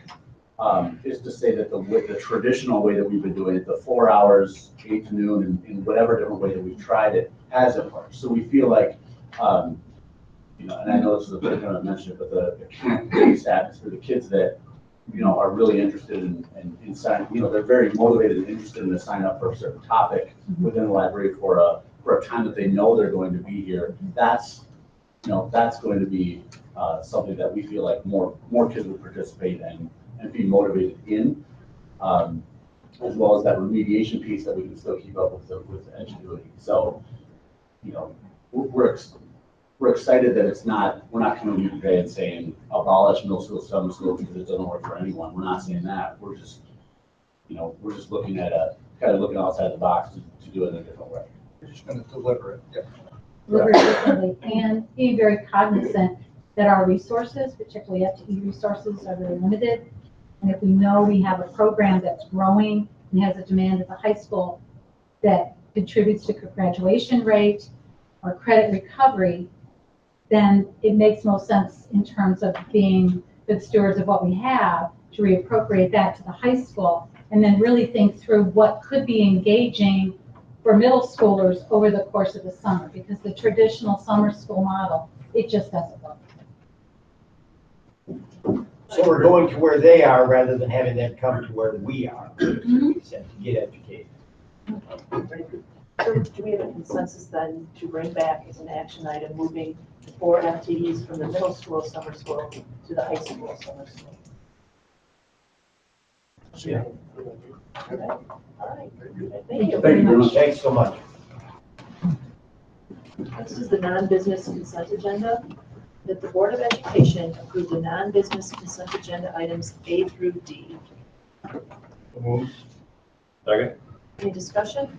It's to say that the traditional way that we've been doing it, the 4 hours, 8 to noon, in whatever different way that we've tried it, hasn't worked. So we feel like, you know, and I know this is a bit of mention it, but the camp-based atmosphere, the kids that, you know, are really interested in signing, you know, they're very motivated and interested in to sign up for a certain topic within the library for a time that they know they're going to be here. That's, you know, that's going to be something that we feel like more kids would participate in and be motivated in, as well as that remediation piece that we can still keep up with Edgenuity. So, you know, we're excited that we're not coming to you today and saying abolish middle school, summer school because it doesn't work for anyone. We're not saying that. We're just, you know, we're just looking at kind of looking outside the box to do it in a different way. We're just going to deliver it. Yeah. Deliver it differently and be very cognizant that our resources, particularly FTE resources, are very limited. And if we know we have a program that's growing and has a demand at the high school that contributes to graduation rate or credit recovery, then it makes most sense in terms of being good stewards of what we have to reappropriate that to the high school and then really think through what could be engaging for middle schoolers over the course of the summer, because the traditional summer school model, it just doesn't work. So we're going to where they are rather than having them come to where we are to get educated. So do we have a consensus then to bring back as an action item moving 4 FTEs from the middle school summer school to the high school summer school? Yeah. Okay. All right. Thank you very much. Thanks so much. This is the non-business consent agenda. That the Board of Education approve the non-business consent agenda items A through D. Second. Any discussion?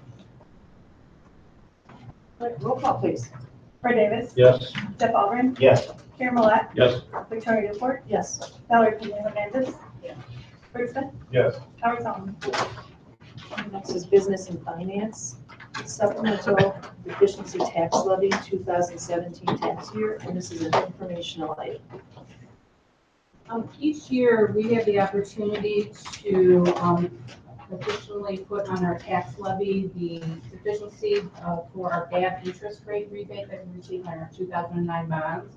All right, roll call, please. Fred Davis. Yes. Jeff Algren. Yes. Karen Millette. Yes. Victoria Newport. Yes. Valerie Hernandez. Yeah. Bruce Smith. Yes. Howard Solomon. Next is business and finance. Supplemental deficiency tax levy 2017 tax year, and this is an informational item. Each year, we have the opportunity to officially put on our tax levy the deficiency for our bad interest rate rebate that we received on our 2009 bonds.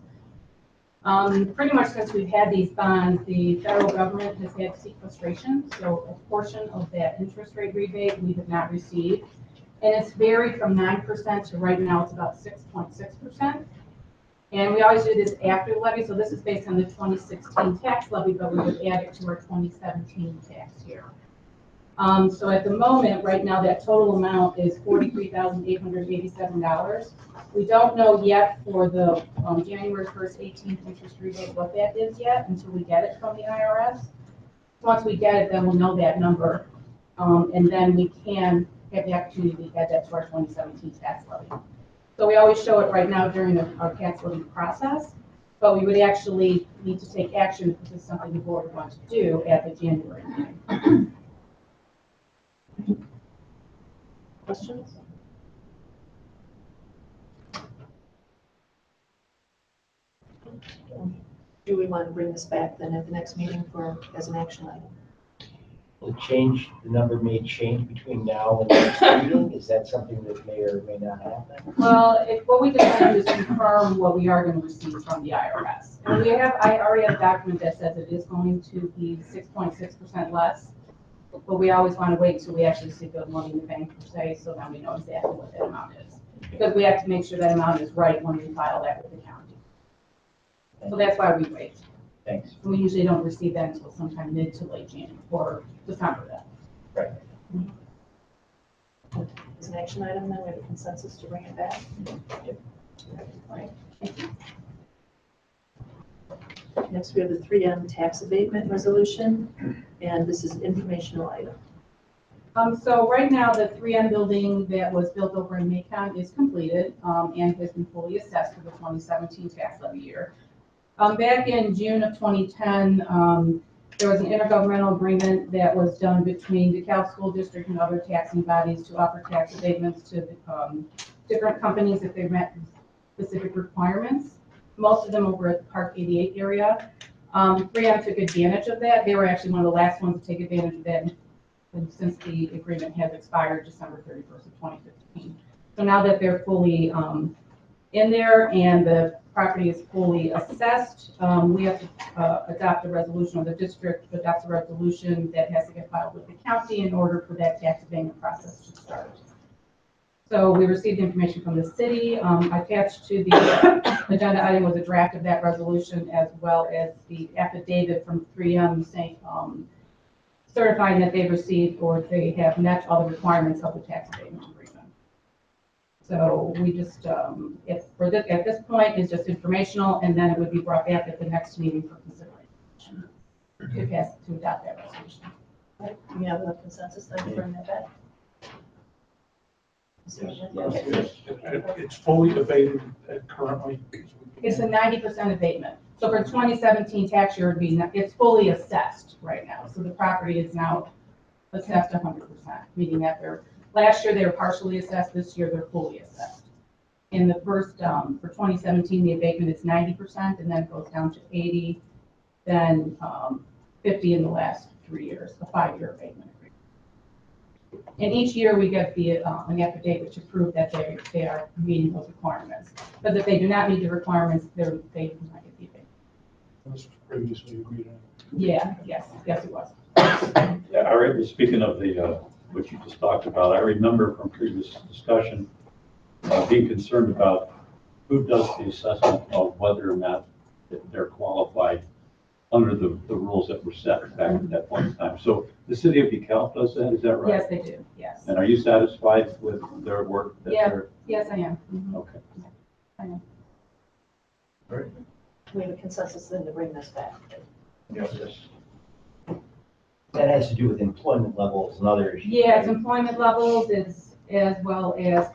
Pretty much since we've had these bonds, the federal government has had sequestration, so a portion of that interest rate rebate we have not received. And it's varied from 9% to right now it's about 6.6%. And we always do this after the levy, so this is based on the 2016 tax levy, but we would add it to our 2017 tax year. So at the moment, right now, that total amount is $43,887. We don't know yet for the January 1st, 18th interest rebate what that is yet until we get it from the IRS. Once we get it, then we'll know that number, and then we can have the opportunity to add that to our 2017 tax levy. So we always show it right now during our tax levy process, but we would actually need to take action if this is something the board wants to do at the January meeting. Questions? do we want to bring this back then at the next meeting as an action item? Will change, the number may change between now and the next meeting? Is that something that may or may not happen? Well, what we just want to do is confirm what we are going to receive from the IRS. And I already have a document that says it is going to be 6.6% less. But we always want to wait until we actually see the money in the bank per se, so then we know exactly what that amount is. Because we have to make sure that amount is right when we file that with the county. So that's why we wait. Thanks. We usually don't receive that until sometime mid to late January or December then. Right. As an action item, then we have a consensus to bring it back. Right. Next, we have the 3M tax abatement resolution, and this is an informational item. So right now, the 3M building that was built over in Macon is completed and has been fully assessed for the 2017 tax levy year. Back in June of 2010, there was an intergovernmental agreement that was done between Dekalb School District and other taxing bodies to offer tax abatements to different companies if they met specific requirements. Most of them over at the Park 88 area. 3M took advantage of that. They were actually one of the last ones to take advantage of that since the agreement has expired December 31st of 2015. So now that they're fully in there and the property is fully assessed, we have to adopt a resolution, or the district adopts a resolution that has to get filed with the county in order for that tax abatement process to start. So we received information from the city. Attached to the agenda item was a draft of that resolution, as well as the affidavit from 3M saying, certifying that they've received or they have met all the requirements of the tax abatement agreement. So we just, at this point, it's just informational, and then it would be brought back at the next meeting for consideration to adopt that resolution. Right. We have a consensus then to bring that back. It's fully abated currently. It's a 90% abatement. So for 2017 tax year, it's fully assessed right now. So the property is now assessed 100%, meaning that last year they were partially assessed, this year they're fully assessed. In the first, for 2017, the abatement is 90%, and then it goes down to 80, then 50 in the last 3 years, a 5-year abatement. And each year we get an affidavit to prove that they are meeting those requirements. But if they do not meet the requirements, they do not get the abatement. This was previously agreed on. Yeah, yes, it was. Yeah, speaking of what you just talked about, I remember from previous discussion being concerned about who does the assessment of whether or not they're qualified under the rules that were set back at that point in time. So the city of Dekalb does that, is that right? Yes, they do, yes. And are you satisfied with their work? Yes, I am. Mm-hmm. Okay. I am. Right. We have a consensus then to bring this back. Yes. That has to do with employment levels and other issues. Yeah, it's employment levels, it's as well as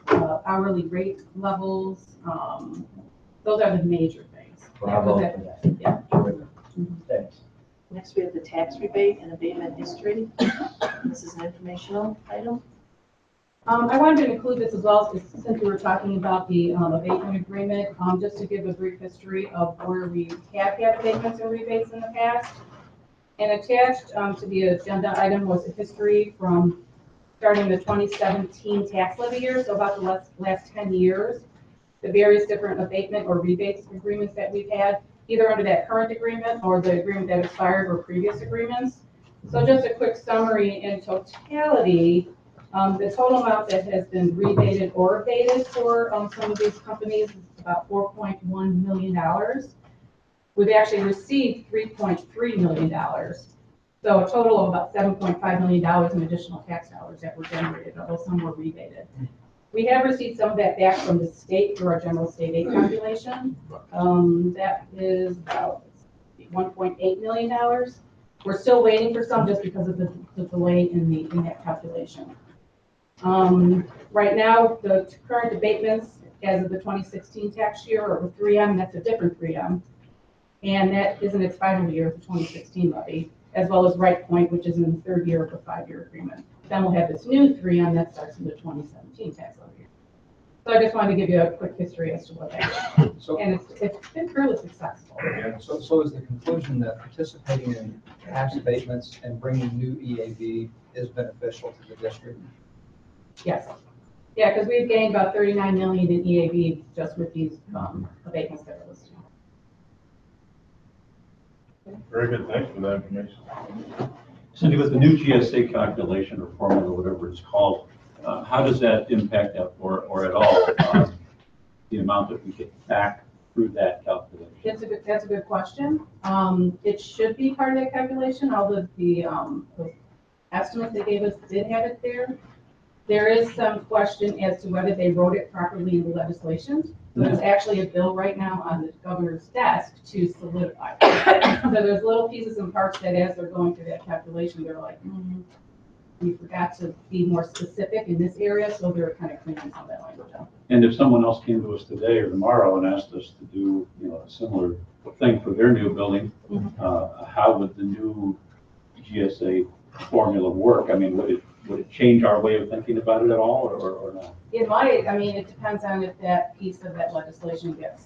hourly rate levels. Those are the major things. Bravo for that. Yeah. Thanks. Next, we have the tax rebate and abatement history. This is an informational item. I wanted to include this as well, since we were talking about the abatement agreement, just to give a brief history of where we have had abatements and rebates in the past. And attached to the agenda item was a history from starting the 2017 tax levy year, so about the last 10 years, the various different abatement or rebates agreements that we've had, either under that current agreement or the agreement that expired or previous agreements. So just a quick summary in totality, the total amount that has been rebated or abated for some of these companies is about $4.1 million. We've actually received $3.3 million. So a total of about $7.5 million in additional tax dollars that were generated, although some were rebated. We have received some of that back from the state through our general state aid calculation. That is about $1.8 million. We're still waiting for some just because of the delay in that calculation. Right now, the current abatements as of the 2016 tax year are with 3M, that's a different 3M. And that is an expiring year of the 2016 levy, as well as Right Point, which is in the third year of the 5-year agreement. Then we'll have this new 3M that starts in the 2017 tax levy. So I just wanted to give you a quick history as to what that is. So, And it's been fairly successful. so is the conclusion that participating in tax abatements and bringing new EAV is beneficial to the district? Yes. Yeah, because we've gained about 39 million in EAV just with these abatements that are listed. Very good, thanks for that information. Cindy, with the new GSA calculation or formula, whatever it's called, how does that impact that or at all the amount that we get back through that calculation? That's a good question. It should be part of that calculation, although the estimates they gave us did have it there. There is some question as to whether they wrote it properly in the legislation. So there's actually a bill right now on the governor's desk to solidify. So there's little pieces and parts that as they're going through that calculation, they're like, we forgot to be more specific in this area, so they're kind of cleaning some of that language up. And if someone else came to us today or tomorrow and asked us to do, a similar thing for their new building, how would the new GSA formula work? I mean, would it change our way of thinking about it at all or not? It might, I mean, it depends on if that piece of that legislation gets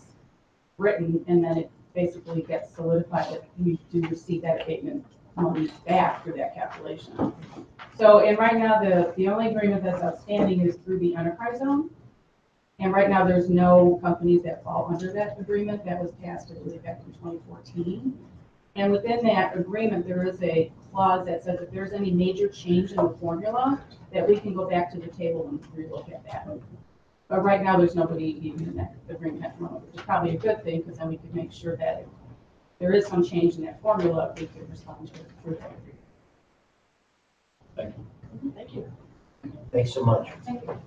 written and then it basically gets solidified that you do receive that abatement money back through that calculation. So, and right now, the only agreement that's outstanding is through the enterprise zone. And right now, there's no companies that fall under that agreement. That was passed, I believe, back in 2014. And within that agreement, there is a clause that says if there's any major change in the formula, that we can go back to the table and relook at that. But right now, there's nobody even in that agreement at the moment, which is probably a good thing, because then we could make sure that if there is some change in that formula, we could respond to it through that agreement. Thank you. Thank you. Thanks so much. Thank you.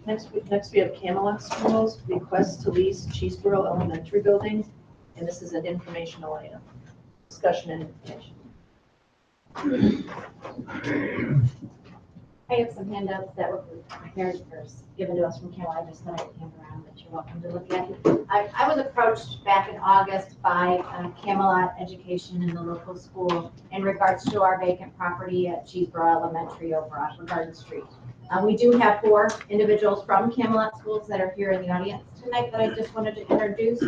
Next we have Camelot Schools, request to lease Cheeseboro Elementary Building, and this is an informational item. Discussion and information. I have some handouts that were prepared first, given to us from Camelot. I just thought I'd hand around, but you're welcome to look at. I was approached back in August by Camelot Education in the local school in regards to our vacant property at Cheeseboro Elementary over on Garden Street. We do have 4 individuals from Camelot Schools that are here in the audience tonight that I just wanted to introduce.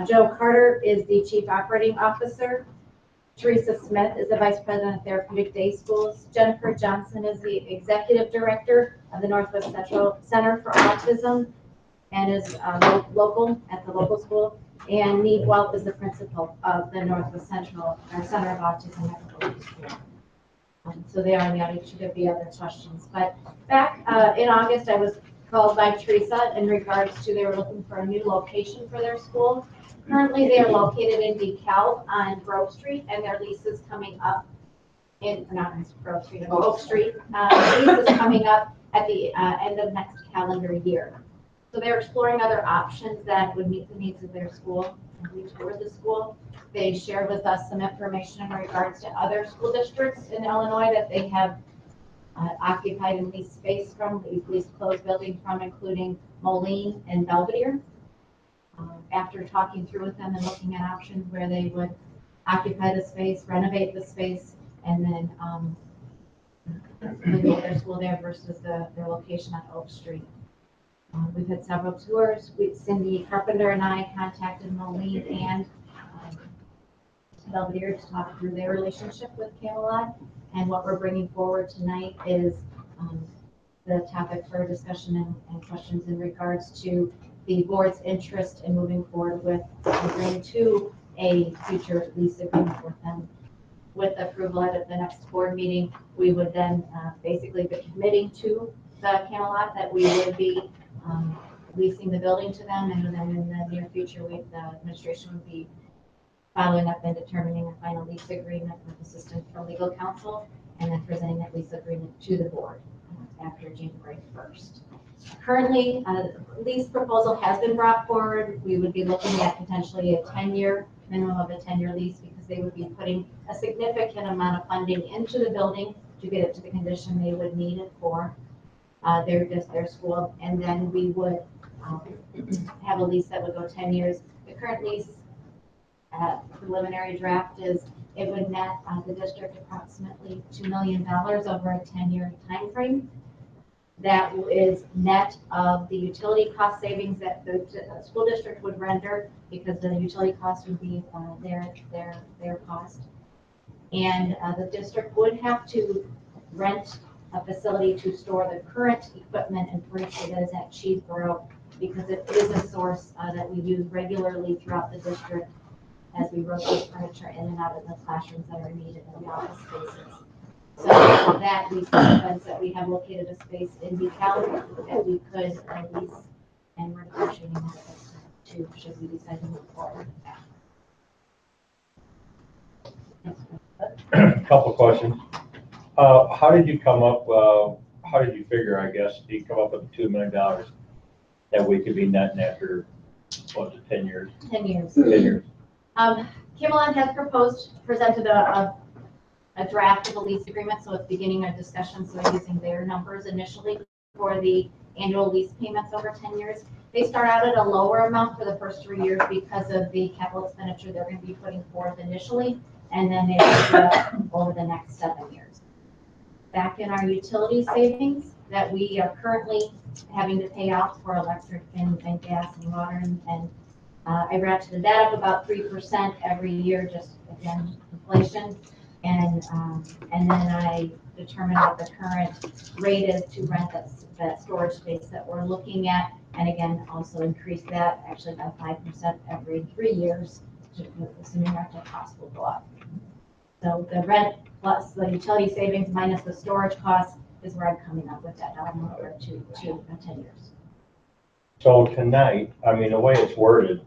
Joe Carter is the Chief Operating Officer. Teresa Smith is the Vice President of Therapeutic Day Schools. Jennifer Johnson is the Executive Director of the Northwest Central Center for Autism and is local at the local school. And Neve Welp is the principal of the Northwest Central Center of Autism at the local school. So they are in the audience should there be other questions. But back in August, I was called by Teresa in regards to they were looking for a new location for their school. Currently, they are located in Dekalb on Grove Street, and their lease is coming up not on Grove Street, on Oak Street. Lease is coming up at the end of next calendar year. So they're exploring other options that would meet the needs of their school. And we toured the school. They shared with us some information in regards to other school districts in Illinois that they have occupied and leased space from, leased closed buildings from, including Moline and Belvedere. After talking through with them and looking at options where they would occupy the space, renovate the space, and then rebuild their school there versus their location on Oak Street. We've had several tours. Cindy Carpenter and I contacted Moline and Belvedere to talk through their relationship with Camelot. And what we're bringing forward tonight is the topic for discussion and questions in regards to the board's interest in moving forward with agreeing to a future lease agreement with them. With approval at the next board meeting, we would then basically be committing to the Camelot that we would be leasing the building to them, and then in the near future, the administration would be following up and determining a final lease agreement with assistance from legal counsel, and then presenting that lease agreement to the board after January 1st. Currently, a lease proposal has been brought forward. We would be looking at potentially a 10-year, minimum of a 10-year lease, because they would be putting a significant amount of funding into the building to get it to the condition they would need it for their school. And then we would have a lease that would go 10 years. The current lease preliminary draft is it would net the district approximately $2 million over a 10-year time frame. that is net of the utility cost savings that the school district would render, because the utility costs would be their cost. And the district would have to rent a facility to store the current equipment and furniture that is at Cheeseboro, because it is a source that we use regularly throughout the district as we rotate furniture in and out of the classrooms that are needed in the office spaces. So that lease expense that we have located a space in Dekalb that we could lease, and we're negotiating that too, should we decide to move forward. Couple questions. How did you come up, how did you figure, I guess, you come up with the $2 million that we could be netting after, what, 10 years? 10 years. 10 years. Camelot has presented a draft of a lease agreement, so it's beginning a discussion, so using their numbers initially for the annual lease payments over 10 years. They start out at a lower amount for the first 3 years because of the capital expenditure they're going to be putting forth initially, and then they adjust over the next 7 years. Back in our utility savings that we are currently having to pay out for electric and gas and water, and I ratcheted that up about 3% every year, just again, inflation. And then I determined what the current rate is to rent that storage space that we're looking at. And again, also increase that actually by 5% every 3 years, assuming rental costs will go up. So the rent plus the utility savings minus the storage costs is where I'm coming up with that number to 10 years. So tonight, I mean, the way it's worded,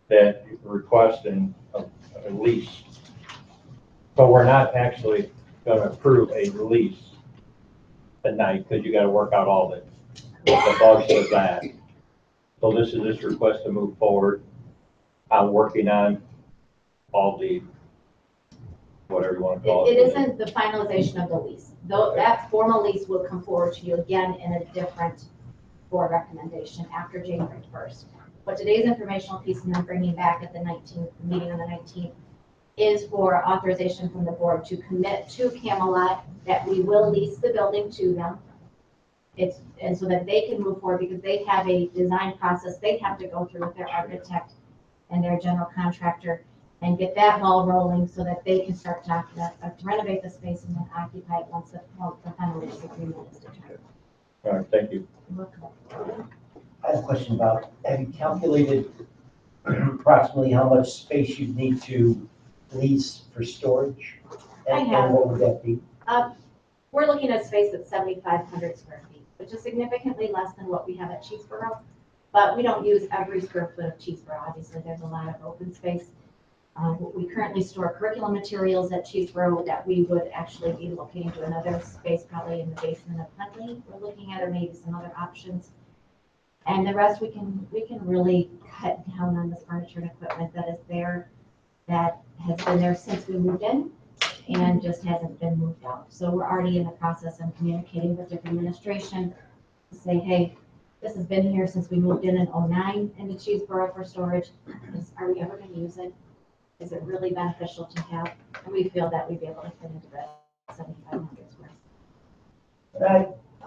that you're requesting a lease. So we're not actually going to approve a release tonight because you got to work out all the bugs of that. So this is this request to move forward. I'm working on all the, whatever you want to call it. It isn't the finalization of the lease. Though that formal lease will come forward to you again in a different board recommendation after January 1st. But today's informational piece, and then bringing back at the 19th, meeting on the 19th, is for authorization from the board to commit to Camelot that we will lease the building to them. And so that they can move forward, because they have a design process they have to go through with their architect and their general contractor and get that ball rolling so that they can start to renovate the space and then occupy it once the final lease agreement is determined. All right, thank you. You're welcome. I have a question about, have you calculated approximately how much space you need to lease for storage? I have. And what would that be? We're looking at space that's 7,500 square feet, which is significantly less than what we have at Cheeseboro. But we don't use every square foot of Cheeseboro. Obviously, there's a lot of open space. We currently store curriculum materials at Cheeseboro that we would actually be locating to another space, probably in the basement of Huntley. We're looking at, or maybe some other options. And the rest we can really cut down on this furniture and equipment that is there, that has been there since we moved in and just hasn't been moved out. So we're already in the process of communicating with different administration to say, hey, this has been here since we moved in 09 into Cheeseboro for storage. Are we ever going to use it? Is it really beneficial to have? And we feel that we'd be able to fit into that 7,500 square.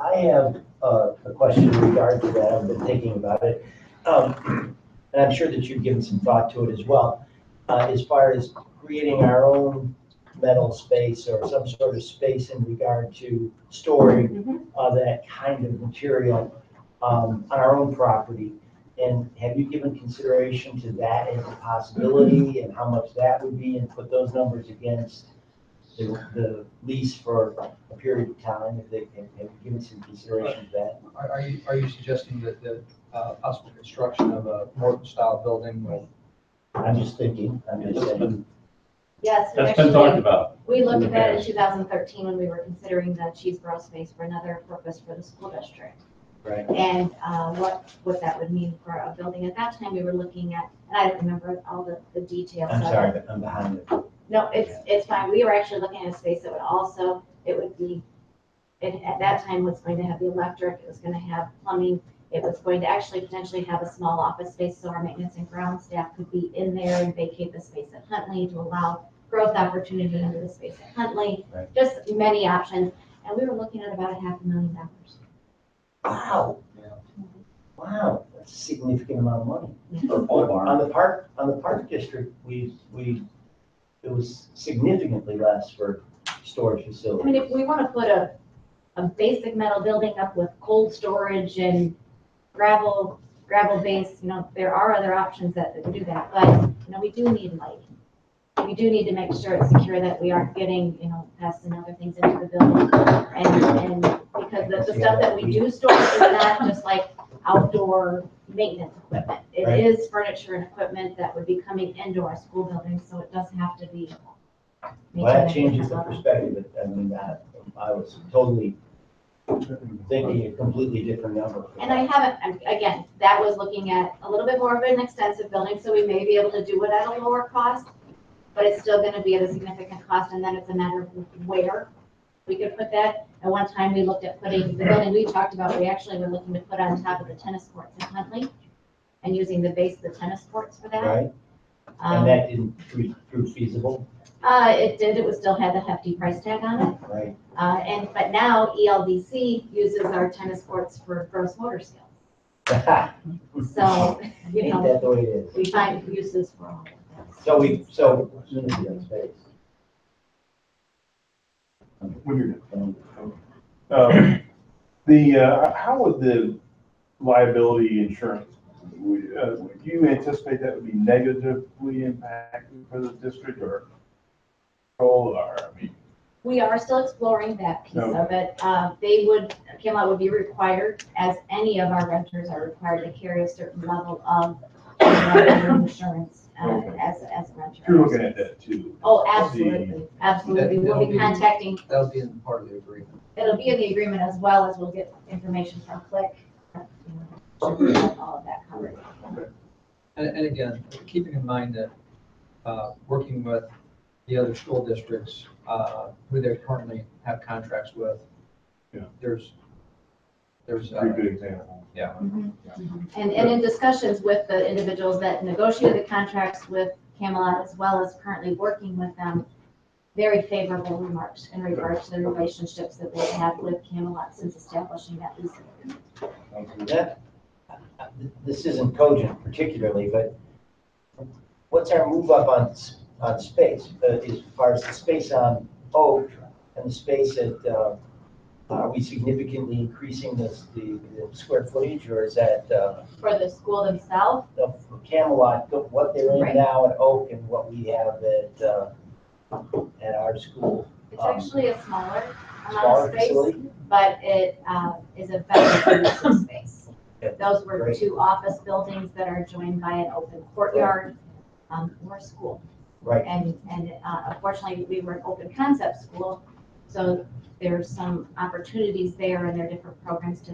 I have a question in regard to that. I've been thinking about it. And I'm sure that you've given some thought to it as well. As far as creating our own metal space or some sort of space in regard to storing that kind of material on our own property. And have you given consideration to that as a possibility and how much that would be, and put those numbers against the lease for a period of time? If they have you given some consideration to that? Are you suggesting that the possible construction of a Morton style building with? I'm just thinking. I'm just saying. Yes. That's been talked about. We looked at that in 2013 when we were considering the Cheeseboro space for another purpose for the school district. Right. And what that would mean for a building. At that time, we were looking at, and I don't remember all the details. I'm sorry, but I'm behind it. No, it's fine. We were actually looking at a space that would also, at that time was going to have the electric, it was going to have plumbing, it was going to actually potentially have a small office space, so our maintenance and ground staff could be in there and vacate the space at Huntley to allow growth opportunity into the space at Huntley. Right. Just many options. And we were looking at about $500,000. Wow. Yeah. Wow, that's a significant amount of money. For a pole barn. On the park district, it was significantly less for storage I mean, facilities. if we want to put a basic metal building up with cold storage and gravel base, there are other options that do that, but, we do need lighting. We do need to make sure it's secure that we aren't getting, pests and other things into the building. And because the stuff that we do store is not just like outdoor maintenance equipment. It Right. is furniture and equipment that would be coming into our school buildings, so it does have to be. Well, that changes the perspective. I mean, I was totally thinking a completely different number. And I haven't, again, that was looking at a little bit more of an extensive building, so we may be able to do it at a lower cost, but it's still gonna be at a significant cost, and then it's a matter of where we could put that. At one time, we looked at putting, the building we talked about, we actually were looking to put on top of the tennis courts in Huntley, and using the base of the tennis courts for that. Right, and that didn't prove feasible, It did, it still had the hefty price tag on it. right? But now ELDC uses our tennis courts for gross motor skills. So, Ain't that the way it is? we find uses for all of that. So unity of space. How would the liability insurance, would you anticipate that would be negatively impacted for the district or? We are still exploring that piece Okay. of it. Camelot would be required, as any of our renters are required to carry a certain level of insurance as a renter. You're looking at that too. Oh, absolutely, absolutely. We'll be contacting, That'll be in part of the agreement. it'll be in the agreement as well as we'll get information from Click. Should we have all of that covered. And again, keeping in mind that, working with the other school districts, who they currently have contracts with, Yeah. there's. Pretty good example. Yeah. And in discussions with the individuals that negotiated the contracts with Camelot, as well as currently working with them, very favorable remarks in regards to the relationships that they've had with Camelot since establishing that lease agreement. This isn't cogent particularly, but what's our move up on space? As far as the space on Oak and the space at, are we significantly increasing the square footage, or is that, For the school themselves, for Camelot, what they're in Right. now at Oak and what we have at our school? it's actually a smaller amount Smaller of space, facility? but it is a better use of space. Yeah, Those were great. two office buildings that are joined by an open courtyard, or a school. Right. And unfortunately, we were an open concept school, so there's some opportunities there and there are different programs to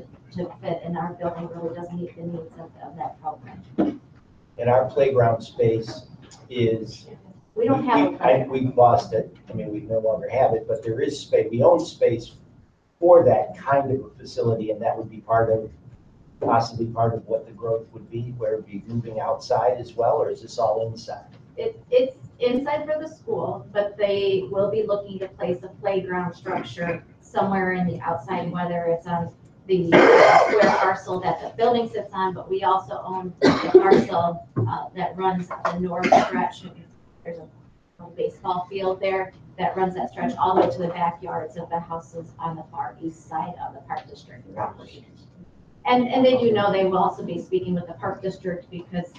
fit, and our building really does meet the needs of that program. And our playground space is. We don't have a playground. We've lost it, I mean, we no longer have it, but there is space, we own space for that kind of a facility, and that would be possibly part of what the growth would be, where it'd be moving outside as well, or is this all inside? It's inside for the school, but they will be looking to place a playground structure somewhere in the outside, whether it's on the square parcel that the building sits on, but we also own the parcel that runs the north stretch. There's a baseball field there that runs that stretch all the way to the backyards of the houses on the far east side of the Park District property. And they do know they will also be speaking with the Park District because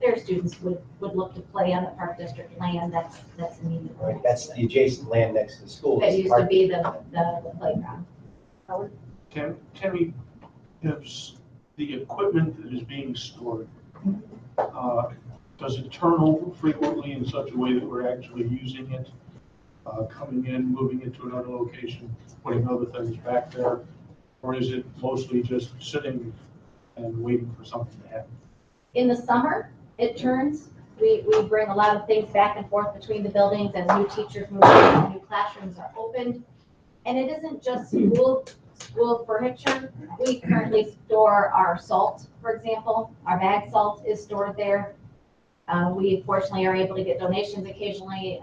their students would look to play on the Park District land that's immediately. Right, that's the adjacent land next to the school. That used to be the playground. Tammy, is the equipment that is being stored, does it turn over frequently in such a way that we're actually using it, coming in, moving it to another location, putting other things back there? Or is it mostly just sitting and waiting for something to happen? In the summer, it turns. We bring a lot of things back and forth between the buildings as new teachers move in, new classrooms are opened. And it isn't just school furniture. We currently store our salt, for example. Our bag salt is stored there. We fortunately are able to get donations occasionally.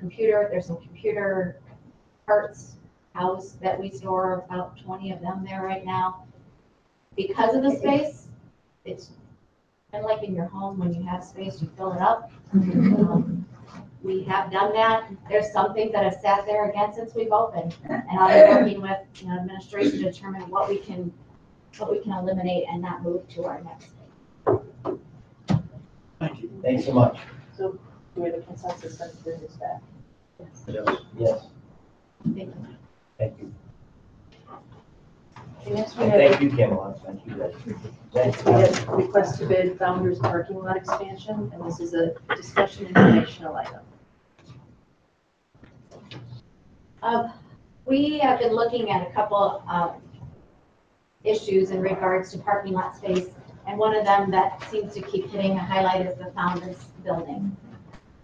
There's some computer parts house that we store, about 20 of them there right now. because of the space, it's kind of like in your home, when you have space, you fill it up. We have done that. There's some things that have sat there again since we've opened. And I'll be working with, administration to determine what we can eliminate and not move to our next phase. Thank you. Thanks so much. So do we have a consensus on bringing this back? Yes. Thank you. Thank you. Okay, next we And have. thank you, Camelot. Thank you, guys. Thanks. We have request to bid Founders parking lot expansion, and this is a discussion informational item. We have been looking at a couple of issues in regards to parking lot space, and one of them that seems to keep hitting a highlight is the Founders building.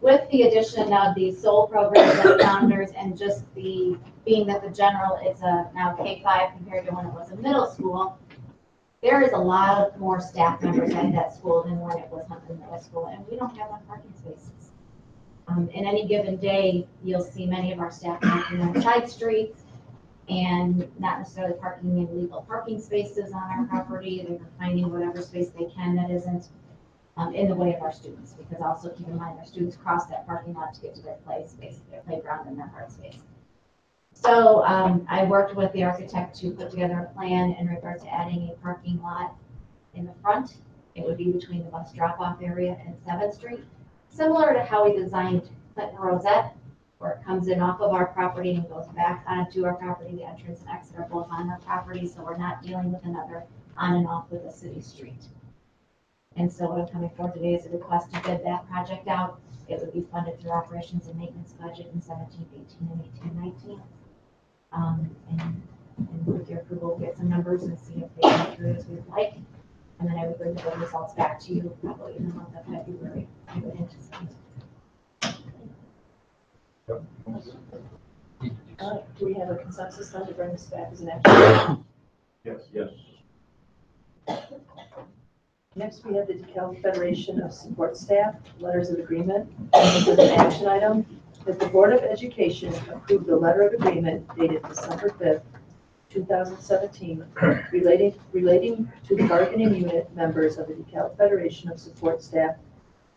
With the addition of the SOL programs at Founders and just being that the general is now K-5 compared to when it was a middle school, there is a lot more staff members at that school than when it was Huntley Middle School, and we don't have enough parking spaces. In any given day, you'll see many of our staff parking on side streets and not necessarily parking in legal parking spaces on our property. They're finding whatever space they can that isn't in the way of our students, because also keep in mind our students cross that parking lot to get to their play space, their playground and their art space. So I worked with the architect to put together a plan in regards to adding a parking lot in the front. It would be between the bus drop-off area and 7th Street. Similar to how we designed Clinton Rosette, where it comes in off of our property and goes back onto our property. The entrance and exit are both on our property, so we're not dealing with another on and off with a city street. And so what I'm coming for today is a request to bid that project out. It would be funded through operations and maintenance budget in 17-18 and 18-19. And with your approval, we'll get some numbers and see if they come through as we'd like. And then I would bring the results back to you probably in the month of February. I would anticipate. Do we have a consensus on to bring this back as an action? Yes. Next, we have the Dekalb Federation of Support Staff, letters of agreement. This is an action item that the Board of Education approved the letter of agreement dated December 5th, 2017, relating to the bargaining unit members of the Dekalb Federation of Support Staff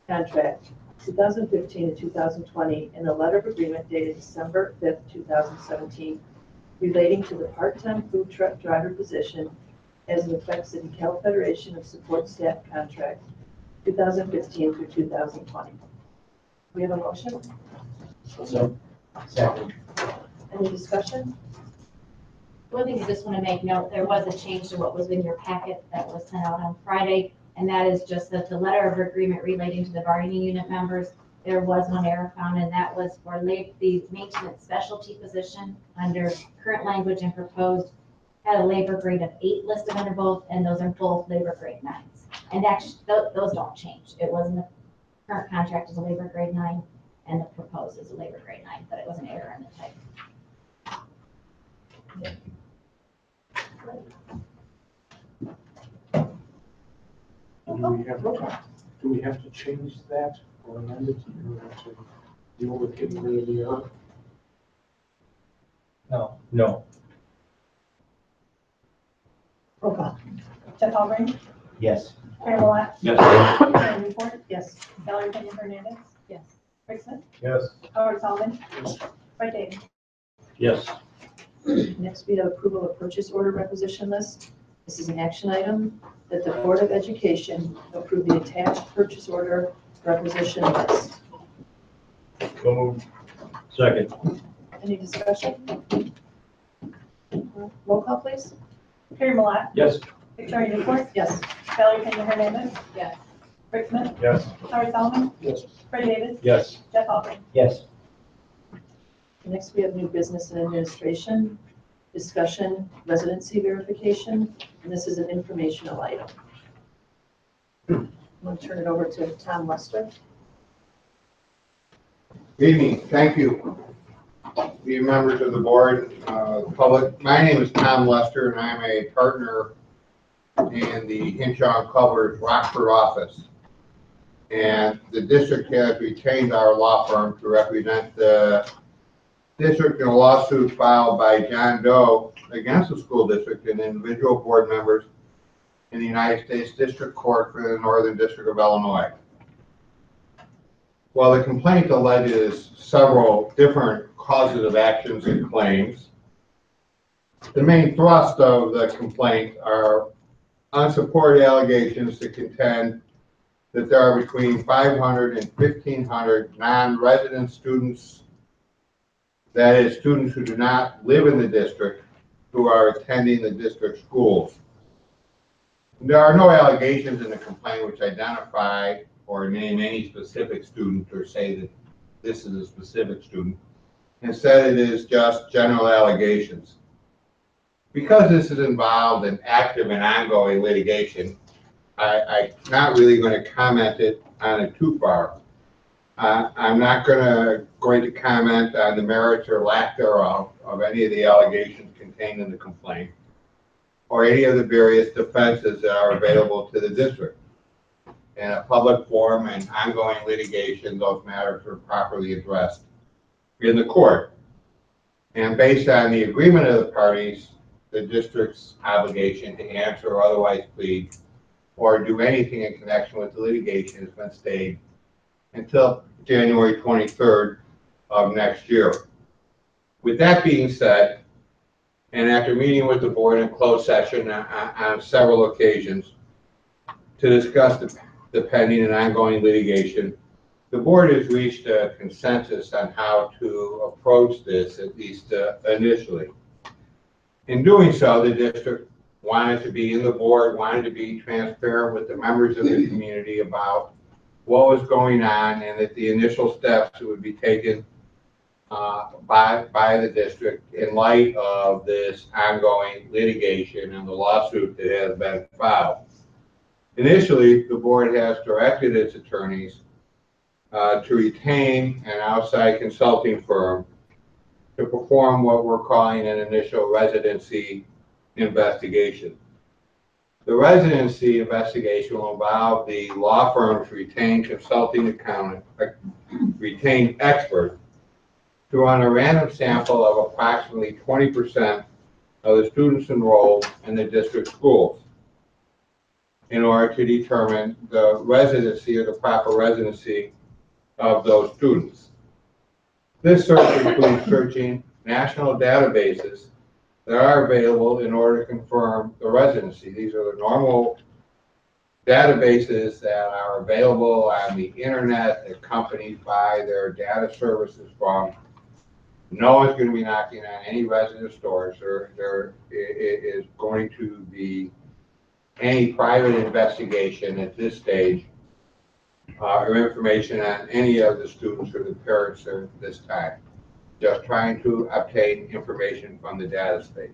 contract 2015 to 2020, and the letter of agreement dated December 5th, 2017, relating to the part-time food truck driver position as it affects the Dekalb Federation of Support Staff contract 2015 through 2020. We have a motion? So, second. Any discussion? One thing I just want to make note, there was a change to what was in your packet that was sent out on Friday, and that is just that the letter of agreement relating to the bargaining unit members, there was one error found, and that was for the maintenance specialty position under current language and proposed had a labor grade of 8 listed under both, and those are both labor grade 9s. And actually, those don't change. It wasn't the current contract is a labor grade 9, and the proposed is a labor grade 9, but it was an error in the type. Do we have to change that or amend it in order to deal with getting rid of the error? No. Roll call. Jeff Albrecht, Yes. Karen Malott, Yes. Karen Newport, Yes. Valerie Pena Hernandez, Yes. Rick Smith, Yes. Howard Solomon, Fred Davis. Yes. Next, we have approval of purchase order requisition list. This is an action item that the Board of Education approve the attached purchase order requisition list. So moved. Second. Any discussion? Roll call, please. Karen Malott, Yes. Victoria Newport, Yes. Valerie Pena Hernandez, Yes. Rick Smith, Yes. Howard Solomon, Yes. Fred Davis, Yes. Jeff Albrecht. Yes. Next, we have new business and administration, discussion, residency verification, and this is an informational item. I'm going to turn it over to Tom Lester. Good evening, thank you. The members of the board, public, my name is Tom Lester and I'm a partner in the Hinshaw Culver's Rockford office. And the district has retained our law firm to represent the district in a lawsuit filed by John Doe against the school district and individual board members in the United States District Court for the Northern District of Illinois. Well, the complaint alleges several different causes of actions and claims. The main thrust of the complaint are unsupported allegations to contend that there are between 500 and 1,500 non-resident students, that is, students who do not live in the district, who are attending the district schools. There are no allegations in the complaint which identify or name any specific student or say that this is a specific student. Instead, it is just general allegations. Because this is involved in active and ongoing litigation, I'm not really going to comment on it too far. I'm not going to comment on the merits or lack thereof of any of the allegations contained in the complaint or any of the various defenses that are available to the district. In a public forum and ongoing litigation, those matters are properly addressed in the court. And based on the agreement of the parties, the district's obligation to answer or otherwise plead or do anything in connection with the litigation has been stayed until January 23rd of next year. With that being said, and after meeting with the board in closed session on several occasions to discuss the pending and ongoing litigation, the board has reached a consensus on how to approach this, at least initially. In doing so, the district wanted to be transparent with the members of the community about what was going on and that the initial steps would be taken by the district in light of this ongoing litigation and the lawsuit that has been filed. Initially, the board has directed its attorneys to retain an outside consulting firm to perform what we're calling an initial residency investigation. The residency investigation will involve the law firm's retained consulting retained expert to run a random sample of approximately 20% of the students enrolled in the district schools in order to determine the residency or the proper residency of those students. This search includes searching national databases that are available in order to confirm the residency. These are the normal databases that are available on the internet that companies buy their data services from. No one's going to be knocking on any resident stores. There is going to be any private investigation at this stage or information on any of the students or the parents at this time. Just trying to obtain information from the database,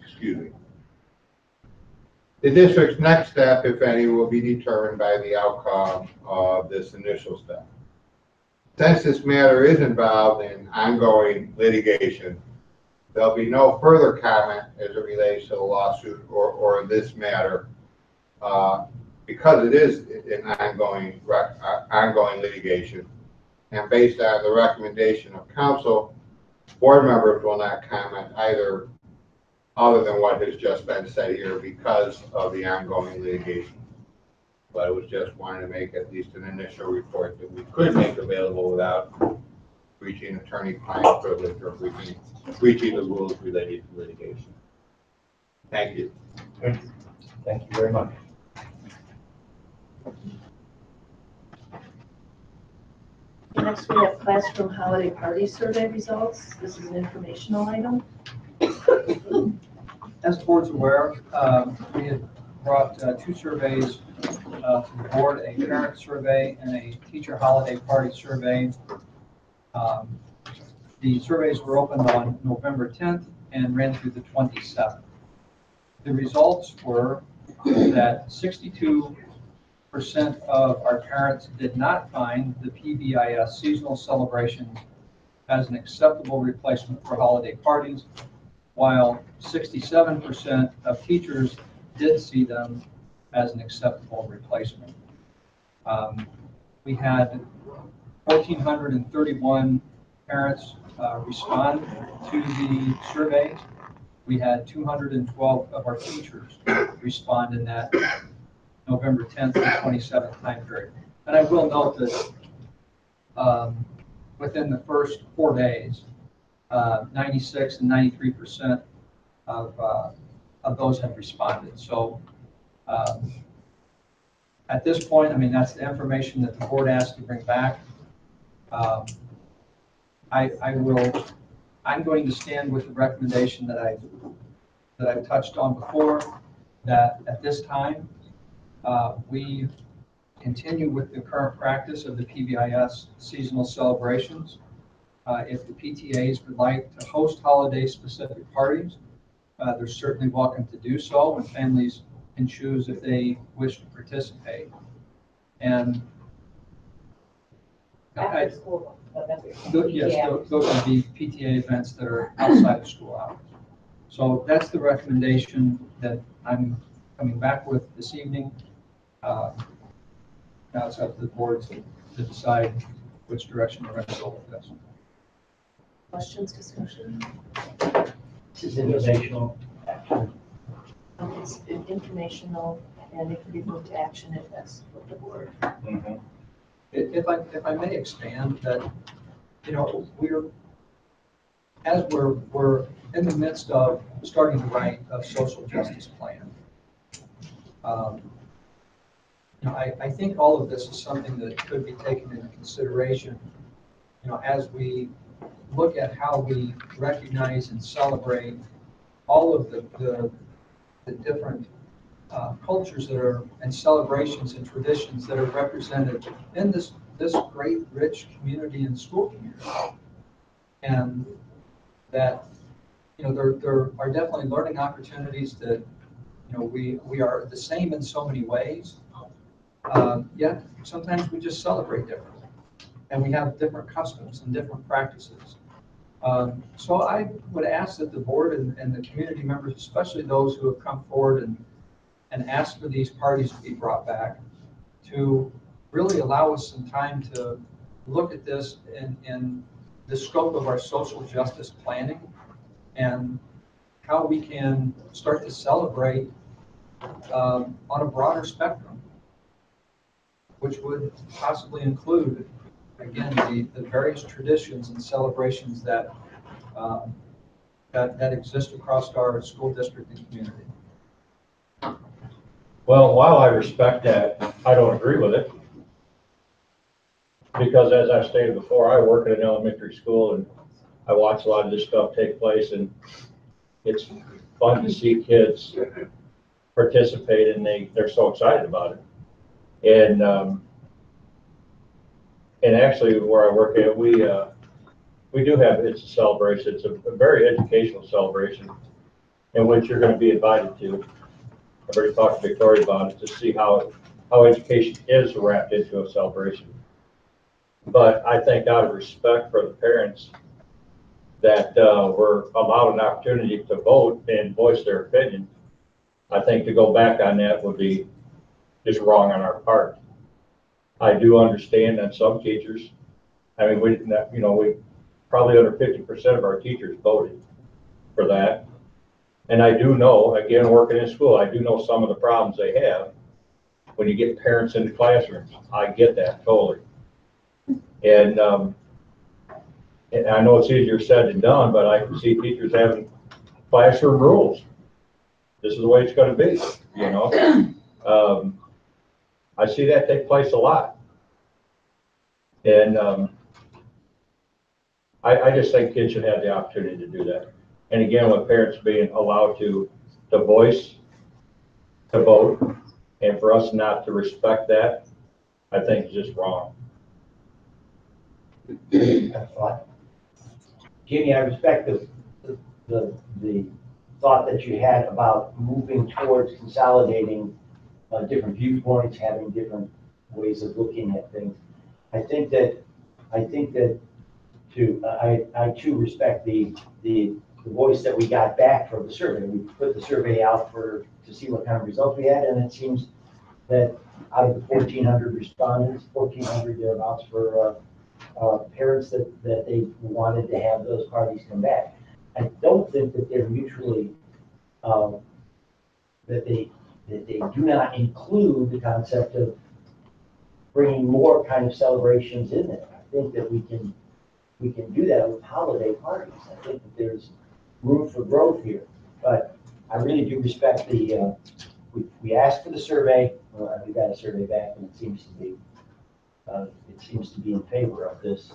excuse me. The district's next step, if any, will be determined by the outcome of this initial step. Since this matter is involved in ongoing litigation, there'll be no further comment as it relates to the lawsuit or this matter because it is an ongoing litigation. And based on the recommendation of council, board members will not comment either other than what has just been said here because of the ongoing litigation. But it was just wanting to make at least an initial report that we could make available without breaching attorney-client privilege or breaching the rules related to litigation. Thank you. Thank you very much. Next, we have classroom holiday party survey results. This is an informational item. As the board's aware, we had brought two surveys to the board, a parent survey and a teacher holiday party survey. The surveys were opened on November 10th and ran through the 27th. The results were that 62% of our parents did not find the PBIS seasonal celebrations as an acceptable replacement for holiday parties, while 67% of teachers did see them as an acceptable replacement. We had 1,431 parents respond to the surveys. We had 212 of our teachers respond in that November 10th to 27th time period. And I will note that within the first 4 days, 96 and 93% of those have responded. So at this point, I mean, that's the information that the board asked to bring back. I'm going to stand with the recommendation that I've touched on before, that at this time, we continue with the current practice of the PBIS seasonal celebrations. If the PTAs would like to host holiday-specific parties, they're certainly welcome to do so, and families can choose if they wish to participate. And After school. yes, those would be PTA events that are outside of school hours. So that's the recommendation that I'm coming back with this evening. Now it's up to the board to decide which direction we're going to go with this. Questions, discussion? This is informational. It's informational, and it can be moved to action if that's what the board. If I may expand that, we're in the midst of starting to write a social justice plan. I think all of this is something that could be taken into consideration, as we look at how we recognize and celebrate all of the different cultures that are, and celebrations and traditions that are represented in this great, rich community and school community. And that, there are definitely learning opportunities that, we are the same in so many ways, yet sometimes we just celebrate differently. And we have different customs and different practices. So I would ask that the board and the community members, especially those who have come forward and asked for these parties to be brought back, to really allow us some time to look at this in the scope of our social justice planning and how we can start to celebrate on a broader spectrum, which would possibly include, again, the various traditions and celebrations that exist across our school district and community. Well, while I respect that, I don't agree with it. Because as I stated before, I work at an elementary school and I watch a lot of this stuff take place, and it's fun to see kids participate, and they're so excited about it. And actually where I work at, we do have, it's a celebration. It's a very educational celebration in which you're going to be invited to. I've already talked to Victoria about it to see how education is wrapped into a celebration. But I think out of respect for the parents that were allowed an opportunity to vote and voice their opinion, I think to go back on that would be just wrong on our part. I do understand that some teachers, I mean, we probably under 50% of our teachers voted for that. And I do know, again, working in school, I do know some of the problems they have when you get parents into classrooms. I get that totally. And I know it's easier said than done, but I can see teachers having classroom rules. This is the way it's going to be, I see that take place a lot. And I just think kids should have the opportunity to do that. And again, with parents being allowed to voice, to vote, and for us not to respect that, I think is just wrong. Jamie, I respect the thought that you had about moving towards consolidating different viewpoints, having different ways of looking at things. I think that I too respect the voice that we got back from the survey. We put the survey out to see what kind of results we had, and it seems that out of the 1,400 respondents, 1,400 thereabouts for parents that they wanted to have those parties come back. I don't think that they're mutually, that they that they do not include the concept of bringing more kind of celebrations in there. I think that we can do that with holiday parties. I think that there's room for growth here, but I really do respect the, we asked for the survey, well, we got a survey back, and it seems to be in favor of this,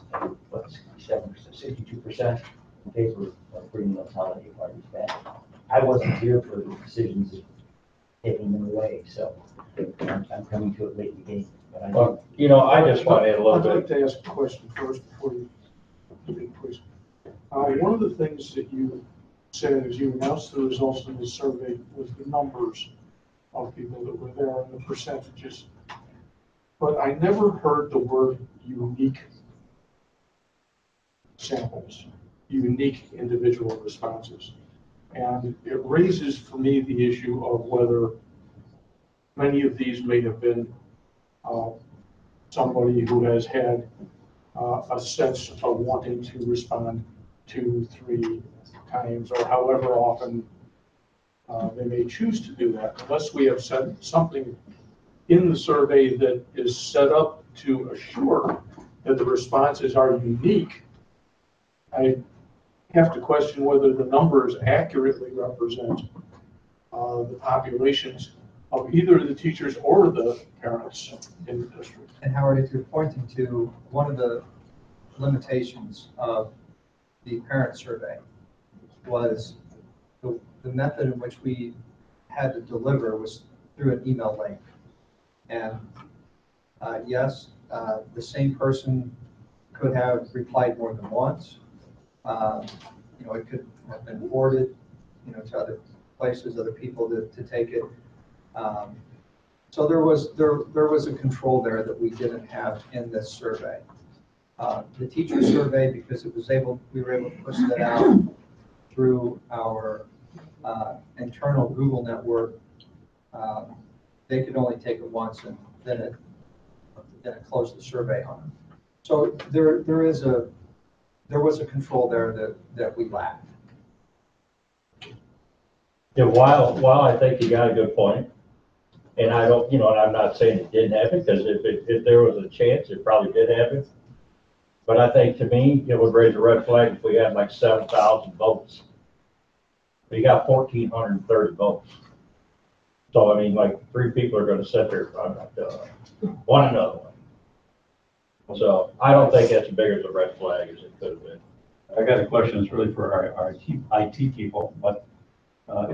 what, 62% in favor of bringing those holiday parties back. I wasn't here for the decisions of taking them away, so I'm coming to it late in the game. But I Well, you know, I just want to add a little I'd like bit. to ask a question first before you begin, please. One of the things that you said is you announced the results of the survey was the numbers of people that were there and the percentages. But I never heard the word unique samples, unique individual responses. And it raises for me the issue of whether many of these may have been somebody who has had a sense of wanting to respond 2, 3 times, or however often they may choose to do that, unless we have said something in the survey that is set up to assure that the responses are unique. I have to question whether the numbers accurately represent the populations of either the teachers or the parents in the district. And Howard, if you're pointing to one of the limitations of the parent survey was the method in which we had to deliver was through an email link. And yes, the same person could have replied more than once. You know, it could have been forwarded, you know, to other places, other people to take it. So there was a control there that we didn't have in this survey. The teacher survey, because we were able to push that out through our internal Google network. They could only take it once, and then it closed the survey on them. So there was a control there that we lacked. Yeah, while I think you got a good point, and I don't, you know, and I'm not saying it didn't happen, because if there was a chance, it probably did happen. But I think, to me, it would raise a red flag if we had like 7,000 votes. We got 1,430 votes. So, I mean, like, 3 people are going to sit there, want another one. So I don't think that's as big as a red flag as it could have been. I got a question, it's really for our IT people, but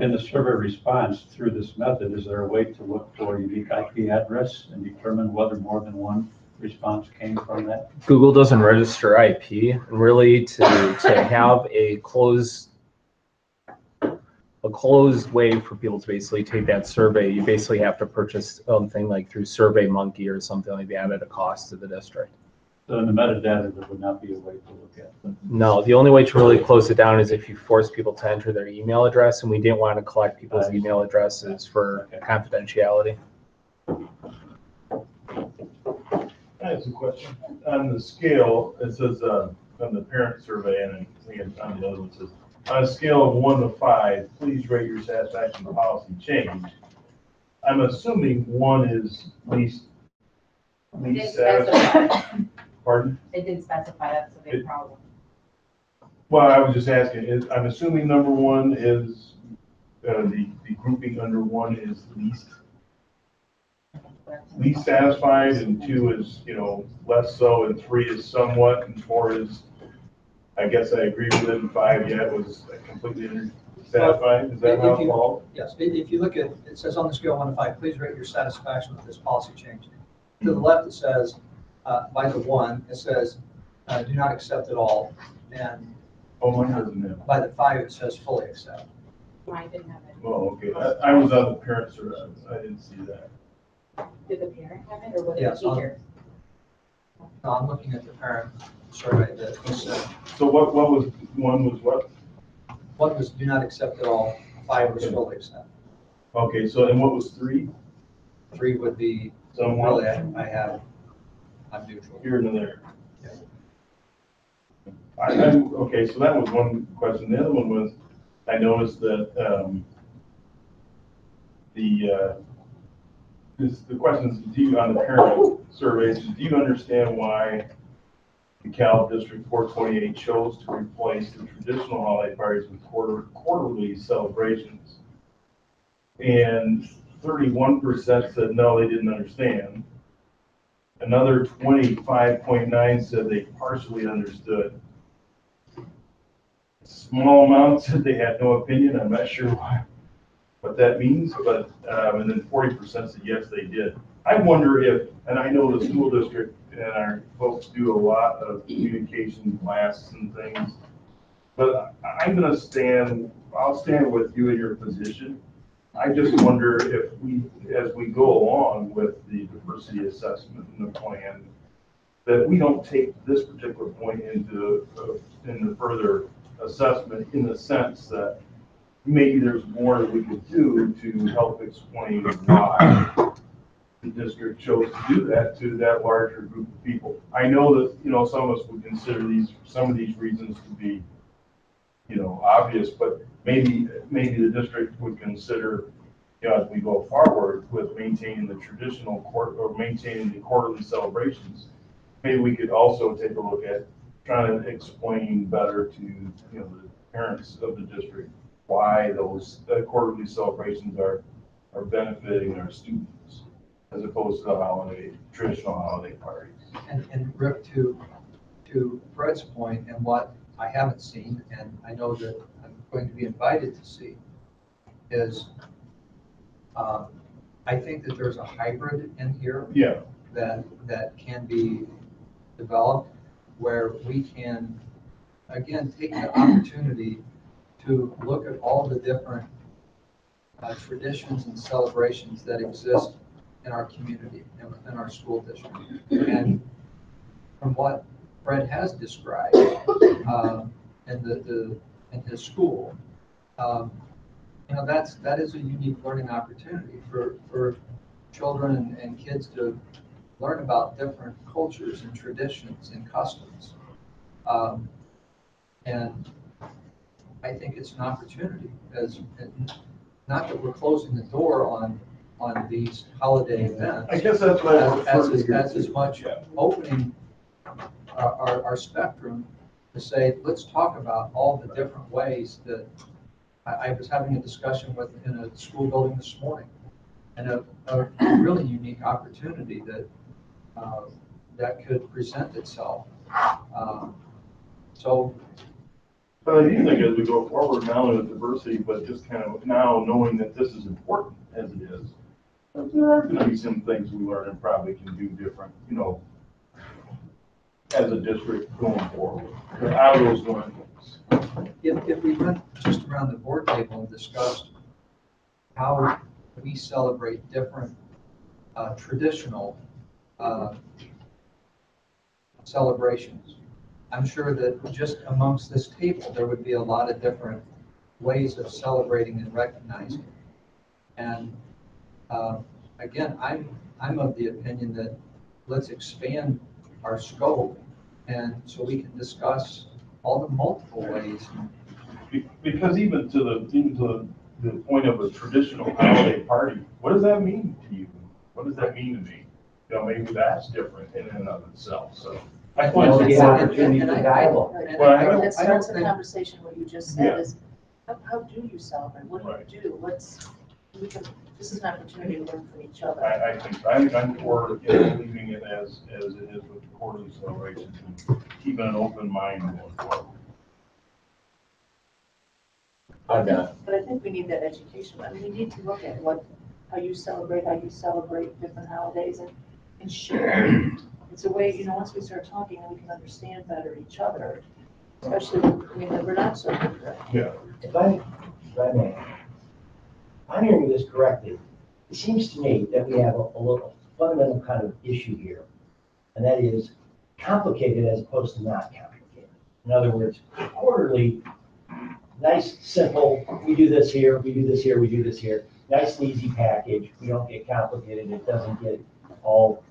in the survey response through this method, is there a way to look for unique IP address and determine whether more than one response came from that? Google doesn't register IP, and really to have a closed way for people to basically take that survey, you basically have to purchase something like through SurveyMonkey or something like that at a cost to the district. So in the metadata, there would not be a way to look at them. No, the only way to really close it down is if you force people to enter their email address, and we didn't want to collect people's email addresses for confidentiality. I have a question. On the scale, it says on the parent survey, and I think it's on the other one, it says, on a scale of 1 to 5, please rate your satisfaction with policy change. I'm assuming 1 is least satisfied. Pardon? They didn't specify that's a big problem. Well, I was just asking, I'm assuming number 1 is, the grouping under 1 is least satisfied, and 2 is, you know, less so, and 3 is somewhat, and 4 is, I guess I agree with it, and 5, yeah, it was completely satisfied. Is that how it falls? Yes, if you look at, it says on the scale of 1 to 5, please rate your satisfaction with this policy change. To the left, it says, by the 1, it says, do not accept at all. And by the 5, it says fully accept. Mine didn't have it. Oh, okay. I was on the parent survey. I didn't see that. Did the parent have it, or was it Yes, the teacher? No, I'm looking at the parent survey that he said. So what was, 1 was what? 1 was do not accept at all, 5 was fully accept. Okay, so and what was 3? 3 would be, somewhat. really, I'm neutral. Here and there. Okay, so that was one question. The other one was, I noticed that the question is, on the parent surveys, do you understand why the Dekalb District 428 chose to replace the traditional holiday parties with quarterly celebrations? And 31% said no, they didn't understand. Another 25.9 said they partially understood. Small amount said they had no opinion. I'm not sure what that means, but and then 40% said yes, they did. I wonder if, and I know the school district and our folks do a lot of communication classes and things, but I'll stand with you in your position. I just wonder if as we go along with the diversity assessment and the plan, that we don't take this particular point into further assessment, in the sense that maybe there's more that we could do to help explain why the district chose to do that to that larger group of people. I know that, some of us would consider some of these reasons to be, obvious, but maybe the district would consider, as we go forward with maintaining the traditional maintaining the quarterly celebrations, maybe we could also take a look at trying to explain better to, the parents of the district why those quarterly celebrations are benefiting our students, as opposed to the traditional holiday parties. And Rick, to Fred's point, and what I haven't seen, and I know that I'm going to be invited to see, is I think that there's a hybrid in here that can be developed, where we can, again, take the opportunity to look at all the different traditions and celebrations that exist in our community and within our school district. And from what Fred has described in his school, that is a unique learning opportunity for children and kids to learn about different cultures and traditions and customs. And I think it's an opportunity, not that we're closing the door on these holiday events. I guess that's what as much opening our spectrum to say, let's talk about all the different ways that I was having a discussion in a school building this morning, and a really unique opportunity that could present itself. But I do think as we go forward, not only with diversity, but just kind of now knowing that this is important as it is, there are going to be some things we learn and probably can do different, as a district going forward. How those learnings. If we went just around the board table and discussed how we celebrate different traditional celebrations, I'm sure that just amongst this table, there would be a lot of different ways of celebrating and recognizing. And again, I'm of the opinion that let's expand our scope, and so we can discuss all the multiple ways. Because even to the point of a traditional holiday party, what does that mean to you? What does that mean to me? Maybe that's different in and of itself. So I want to get opportunity to dialogue. That starts a conversation. What you just said is, how do you celebrate? What do you do? This is an opportunity to learn from each other. I think I'm for leaving it as it is with the quarterly celebrations and keeping an open mind going forward. But I think we need that education. I mean, we need to look at how you celebrate different holidays and share. It's a way, once we start talking, then we can understand better each other, especially when we're not so good. Yeah. If I may, I'm hearing this correctly. It seems to me that we have a little fundamental kind of issue here, and that is complicated as opposed to not complicated. In other words, quarterly, nice, simple, we do this here, we do this here, we do this here. Nice and easy package. We don't get complicated. It doesn't get all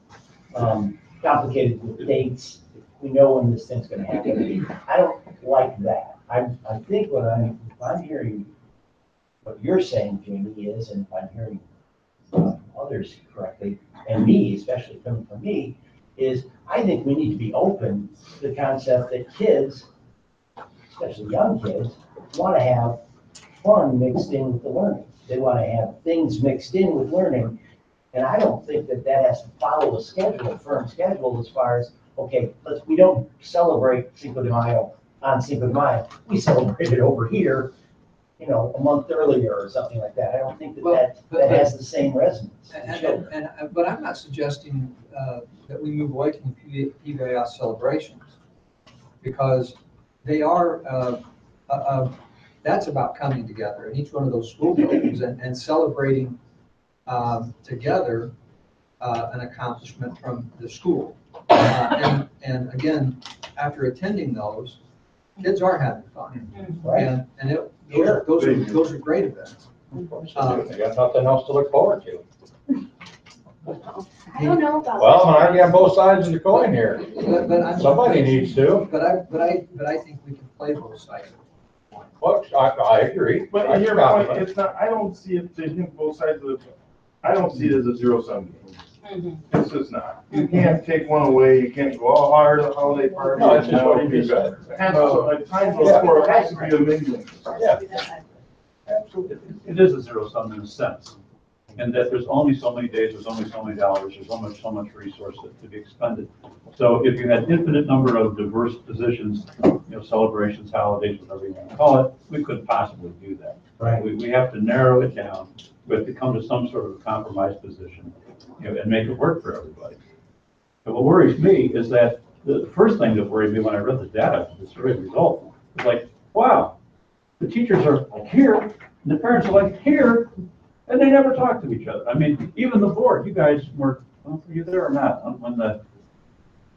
complicated with dates. We know when this thing's going to happen. I don't like that. I think if I'm hearing what you're saying, Jamie, is, and if I'm hearing others correctly, and me, especially coming from me, is I think we need to be open to the concept that kids, especially young kids, want to have fun mixed in with the learning. They want to have things mixed in with learning. And I don't think that that has to follow a schedule, a firm schedule, as far as, okay, we don't celebrate Cinco de Mayo on Cinco de Mayo. We celebrate it over here, you know, a month earlier or something like that. I don't think that has the same resonance. But I'm not suggesting that we move away from the PBIS celebrations, because they are, that's about coming together in each one of those school buildings and celebrating together an accomplishment from the school. And again, after attending those, kids are having fun. Right. And those are great events. They got nothing else to look forward to. I don't know about. Well, I'm arguing on both sides of the coin here. Somebody needs to. But I think we can play both sides. Well, I agree. But in your point, it's not, I don't see it, to him, both sides of the, I don't see it as a zero-sum game. It's just not. You can't take one away, you can't go all hard on the holiday party. No, it's just what you just said. It has to, at times, it has to be a mingling. Yeah. Absolutely. It is a zero sum in a sense, and that there's only so many days, there's only so many dollars, there's only so much resource to be expended. So if you had infinite number of diverse positions, you know, celebrations, holidays, whatever you want to call it, we couldn't possibly do that. Right. We have to narrow it down. We have to come to some sort of a compromise position, you know, and make it work for everybody. And what worries me is that the first thing that worried me when I read the data, the survey result, was like, wow, the teachers are like here, and the parents are like here, and they never talk to each other. I mean, even the board, you guys were you there or not? When the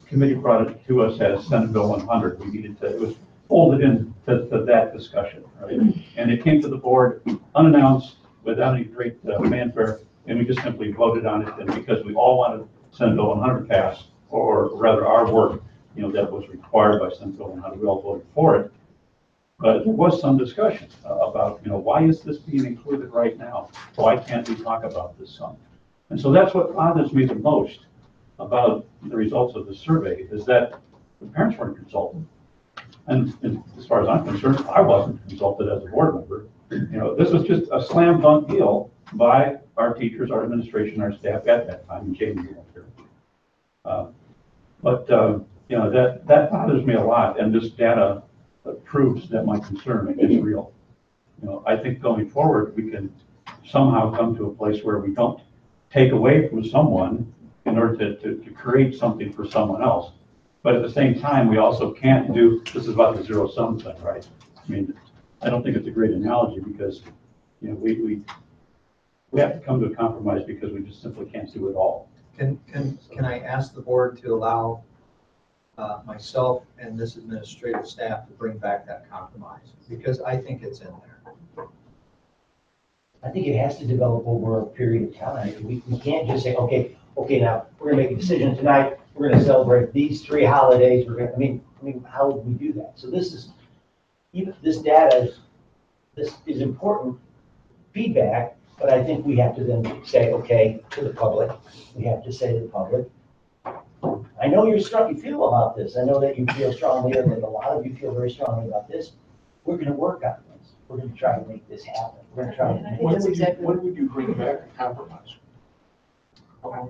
committee brought it to us as Senate Bill 100, we needed to, it was folded into that discussion, right? And it came to the board unannounced, without any great fanfare, and we just simply voted on it, and because we all wanted Senate Bill 100 passed, or rather our work, you know, that was required by Senate Bill 100, we all voted for it. But there was some discussion about, you know, why is this being included right now? Why can't we talk about this some? And so that's what bothers me the most about the results of the survey, is that the parents weren't consulted. And as far as I'm concerned, I wasn't consulted as a board member. You know, this was just a slam dunk deal by our teachers, our administration, our staff at that time, and Jamie was here. You know, that bothers me a lot, and this data proves that my concern is real. You know, I think going forward, we can somehow come to a place where we don't take away from someone in order to create something for someone else. But at the same time, we also can't do, this is about the zero sum thing, right? I mean, I don't think it's a great analogy, because, you know, we have to come to a compromise, because we just simply can't do it all. Can I ask the board to allow myself and this administrative staff to bring back that compromise? Because I think it's in there. I think it has to develop over a period of time. We can't just say, okay, now we're gonna make a decision tonight. We're gonna celebrate these 3 holidays. I mean, how would we do that? So this is, even this data this is important feedback, but I think we have to then say, okay, to the public, we have to say to the public, I know you feel about this. I know that you feel strongly, and that a lot of you feel very strongly about this. We're gonna work on this. We're gonna try to make this happen. We're gonna try to. When would you bring back a compromise? How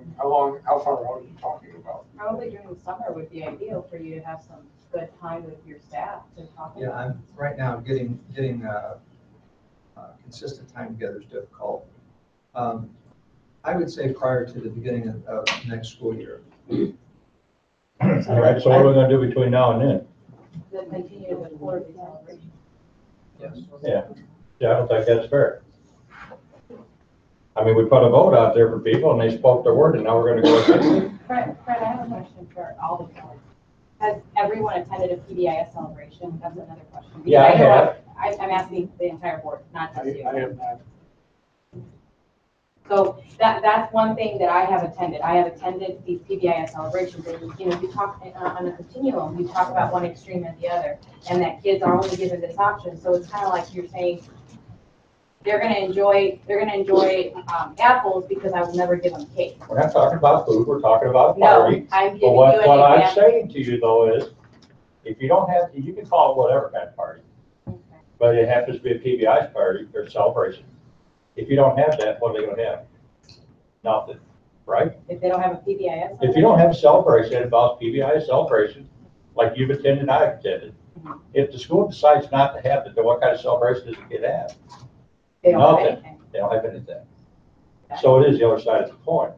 far out are you talking about? Probably during the summer would be ideal for you to have some good time with your staff to talk about. Yeah, I'm right now getting consistent time together is difficult. I would say prior to the beginning of next school year. All right, so what are we gonna do between now and then? Then continue the board celebration. Yes. Yeah, I don't think that's fair. I mean, we put a vote out there for people, and they spoke their word, and now we're gonna go against it. Fred, I have a question for all the board. Has everyone attended a PBIS celebration? That's another question. Because Yeah, I have. I'm asking the entire board, not just you. I have not. So that's one thing that I have attended. I have attended these PBIS celebrations, and you know, you talk on a continuum. You talk about one extreme and the other, and that kids are only given this option. So it's kind of like you're saying, they're gonna enjoy apples because I will never give them cake. We're not talking about food, we're talking about a No, party. I'm But giving you what an I'm example. saying to you though is, if you don't have, you can call it whatever kind of party. But it happens to be a PBI's party or celebration. If you don't have that, what are they gonna have? Nothing, right? If they don't have a PBIS. If you don't have a celebration that involves PBI celebration, like you've attended and I've attended, if the school decides not to have it, then what kind of celebration does it get at? They don't have Nothing. anything. They don't have anything. So it is the other side of the coin.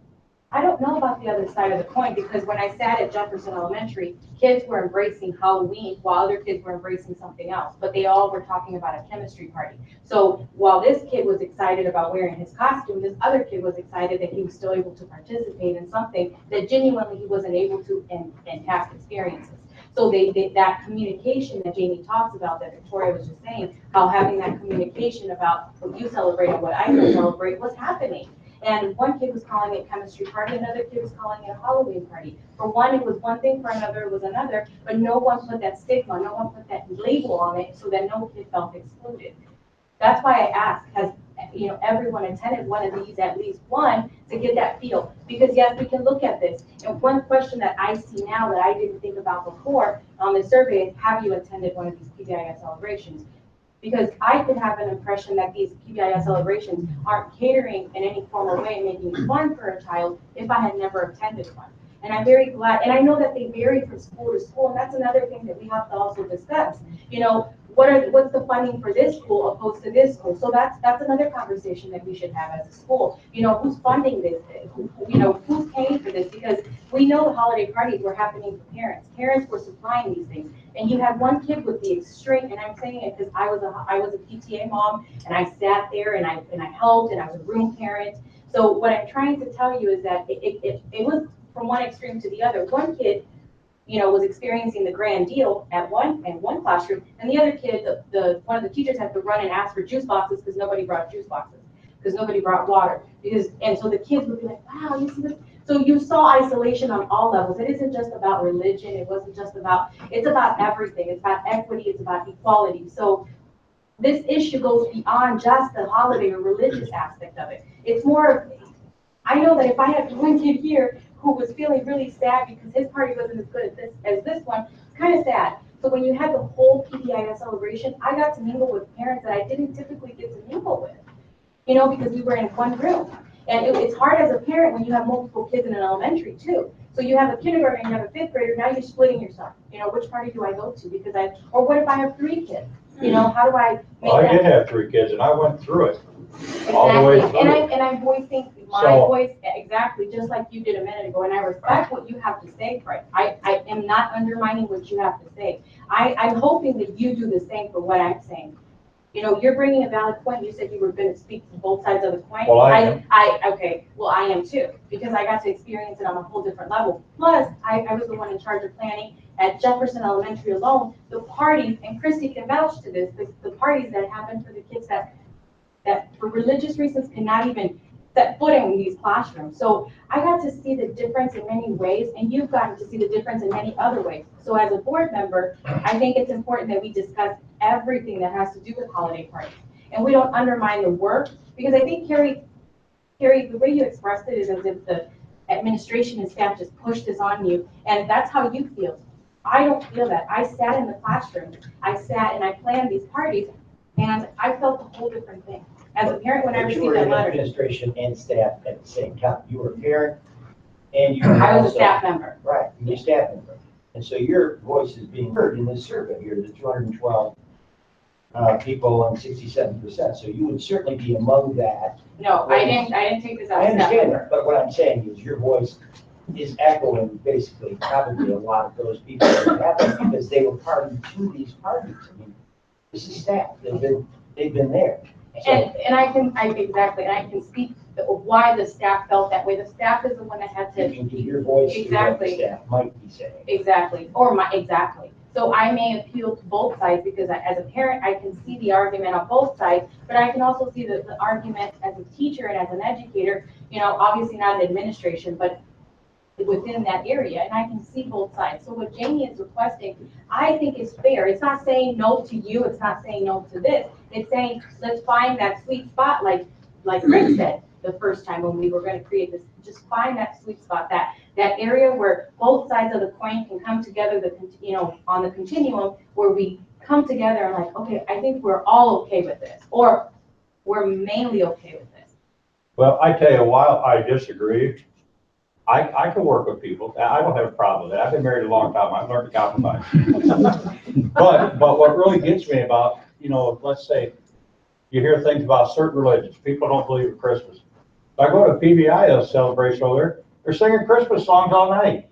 I don't know about the other side of the coin, because when I sat at Jefferson Elementary, kids were embracing Halloween while other kids were embracing something else, but they all were talking about a chemistry party. So while this kid was excited about wearing his costume, this other kid was excited that he was still able to participate in something that genuinely he wasn't able to in past experiences. So that communication that Jamie talks about, that Victoria was just saying, how having that communication about what you celebrate and what I celebrate was happening. And one kid was calling it chemistry party, another kid was calling it a Halloween party. For one, it was one thing, for another, it was another, but no one put that stigma, no one put that label on it so that no kid felt excluded. That's why I asked, has everyone attended one of these, at least one, to get that feel? Because yes, we can look at this. And one question that I see now that I didn't think about before on the survey is, have you attended one of these PBIS celebrations? Because I could have an impression that these PBIS celebrations aren't catering in any formal way, making it fun for a child, if I had never attended one. And I'm very glad, and I know that they vary from school to school, and that's another thing that we have to also discuss. What's the funding for this school opposed to this school? So that's another conversation that we should have as a school. Who's funding this? Who's paying for this? Because we know the holiday parties were happening for parents. Parents were supplying these things. And you had one kid with the extreme, and I'm saying it because I was a PTA mom, and I sat there and I helped, and I was a room parent. So what I'm trying to tell you is that it was from one extreme to the other. One kid, was experiencing the grand deal at one classroom, and the other kid, one of the teachers had to run and ask for juice boxes because nobody brought juice boxes, because nobody brought water, and so the kids would be like, wow, you see this? So you saw isolation on all levels. It isn't just about religion. It wasn't just about, it's about everything. It's about equity. It's about equality. So this issue goes beyond just the holiday or religious aspect of it. It's more, I know that if I had one kid here who was feeling really sad because his party wasn't as good as this one, it's kind of sad. So when you had the whole PBIS celebration, I got to mingle with parents that I didn't typically get to mingle with, because we were in one room. And it's hard as a parent when you have multiple kids in an elementary too. So you have a kindergarten, you have a fifth grader, now you're splitting yourself. Which party do I go to? Or what if I have 3 kids? How do I make Well, I that? did have 3 kids and I went through it. All the way Exactly. through. And I'm voicing my So- voice exactly just like you did a minute ago, and I respect what you have to say, Fred. I am not undermining what you have to say. I'm hoping that you do the same for what I'm saying. You're bringing a valid point. You said you were going to speak to both sides of the coin. Well, I am. Okay, well, I am too, because I got to experience it on a whole different level. Plus, I was the one in charge of planning at Jefferson Elementary alone, the parties, and Christy can vouch to this, the parties that happened for the kids that for religious reasons cannot even set footing in these classrooms. So I got to see the difference in many ways, and you've gotten to see the difference in many other ways. So as a board member, I think it's important that we discuss everything that has to do with holiday parties. And we don't undermine the work, because I think, Carrie, the way you expressed it is as if the administration and staff just pushed this on you, and that's how you feel. I don't feel that. I sat in the classroom, I sat and I planned these parties, and I felt a whole different thing. As a parent, when I But you received were that in letter, administration and staff at the same time. You were a parent and you were I was a also- staff member. Right, you were a staff member. And so your voice is being heard in this survey here, the 212 people and 67%. So you would certainly be among that. No, I didn't take this as I a staff understand member. that, but what I'm saying is your voice is echoing basically probably a lot of those people that happened because they were party to these parties. I mean, this is staff. They've been there. So- And I can speak of why the staff felt that way. The staff is the one that had to. You can give your voice to what the Exactly. staff might be saying. Exactly, exactly. So I may appeal to both sides because as a parent, I can see the argument on both sides, but I can also see the argument as a teacher and as an educator, obviously not an administration, but within that area, and I can see both sides. So what Jamie is requesting, I think is fair. It's not saying no to you, it's not saying no to this. It's saying, let's find that sweet spot, like Rick said the first time when we were gonna create this, just find that sweet spot, that area where both sides of the coin can come together, on the continuum, where we come together and like, okay, I think we're all okay with this, or we're mainly okay with this. Well, I tell you, while I disagree, I can work with people. I don't have a problem with that. I've been married a long time. I've learned to compromise. But what really gets me about, let's say you hear things about certain religions. People don't believe in Christmas. If I go to PBI celebration over there, they're singing Christmas songs all night.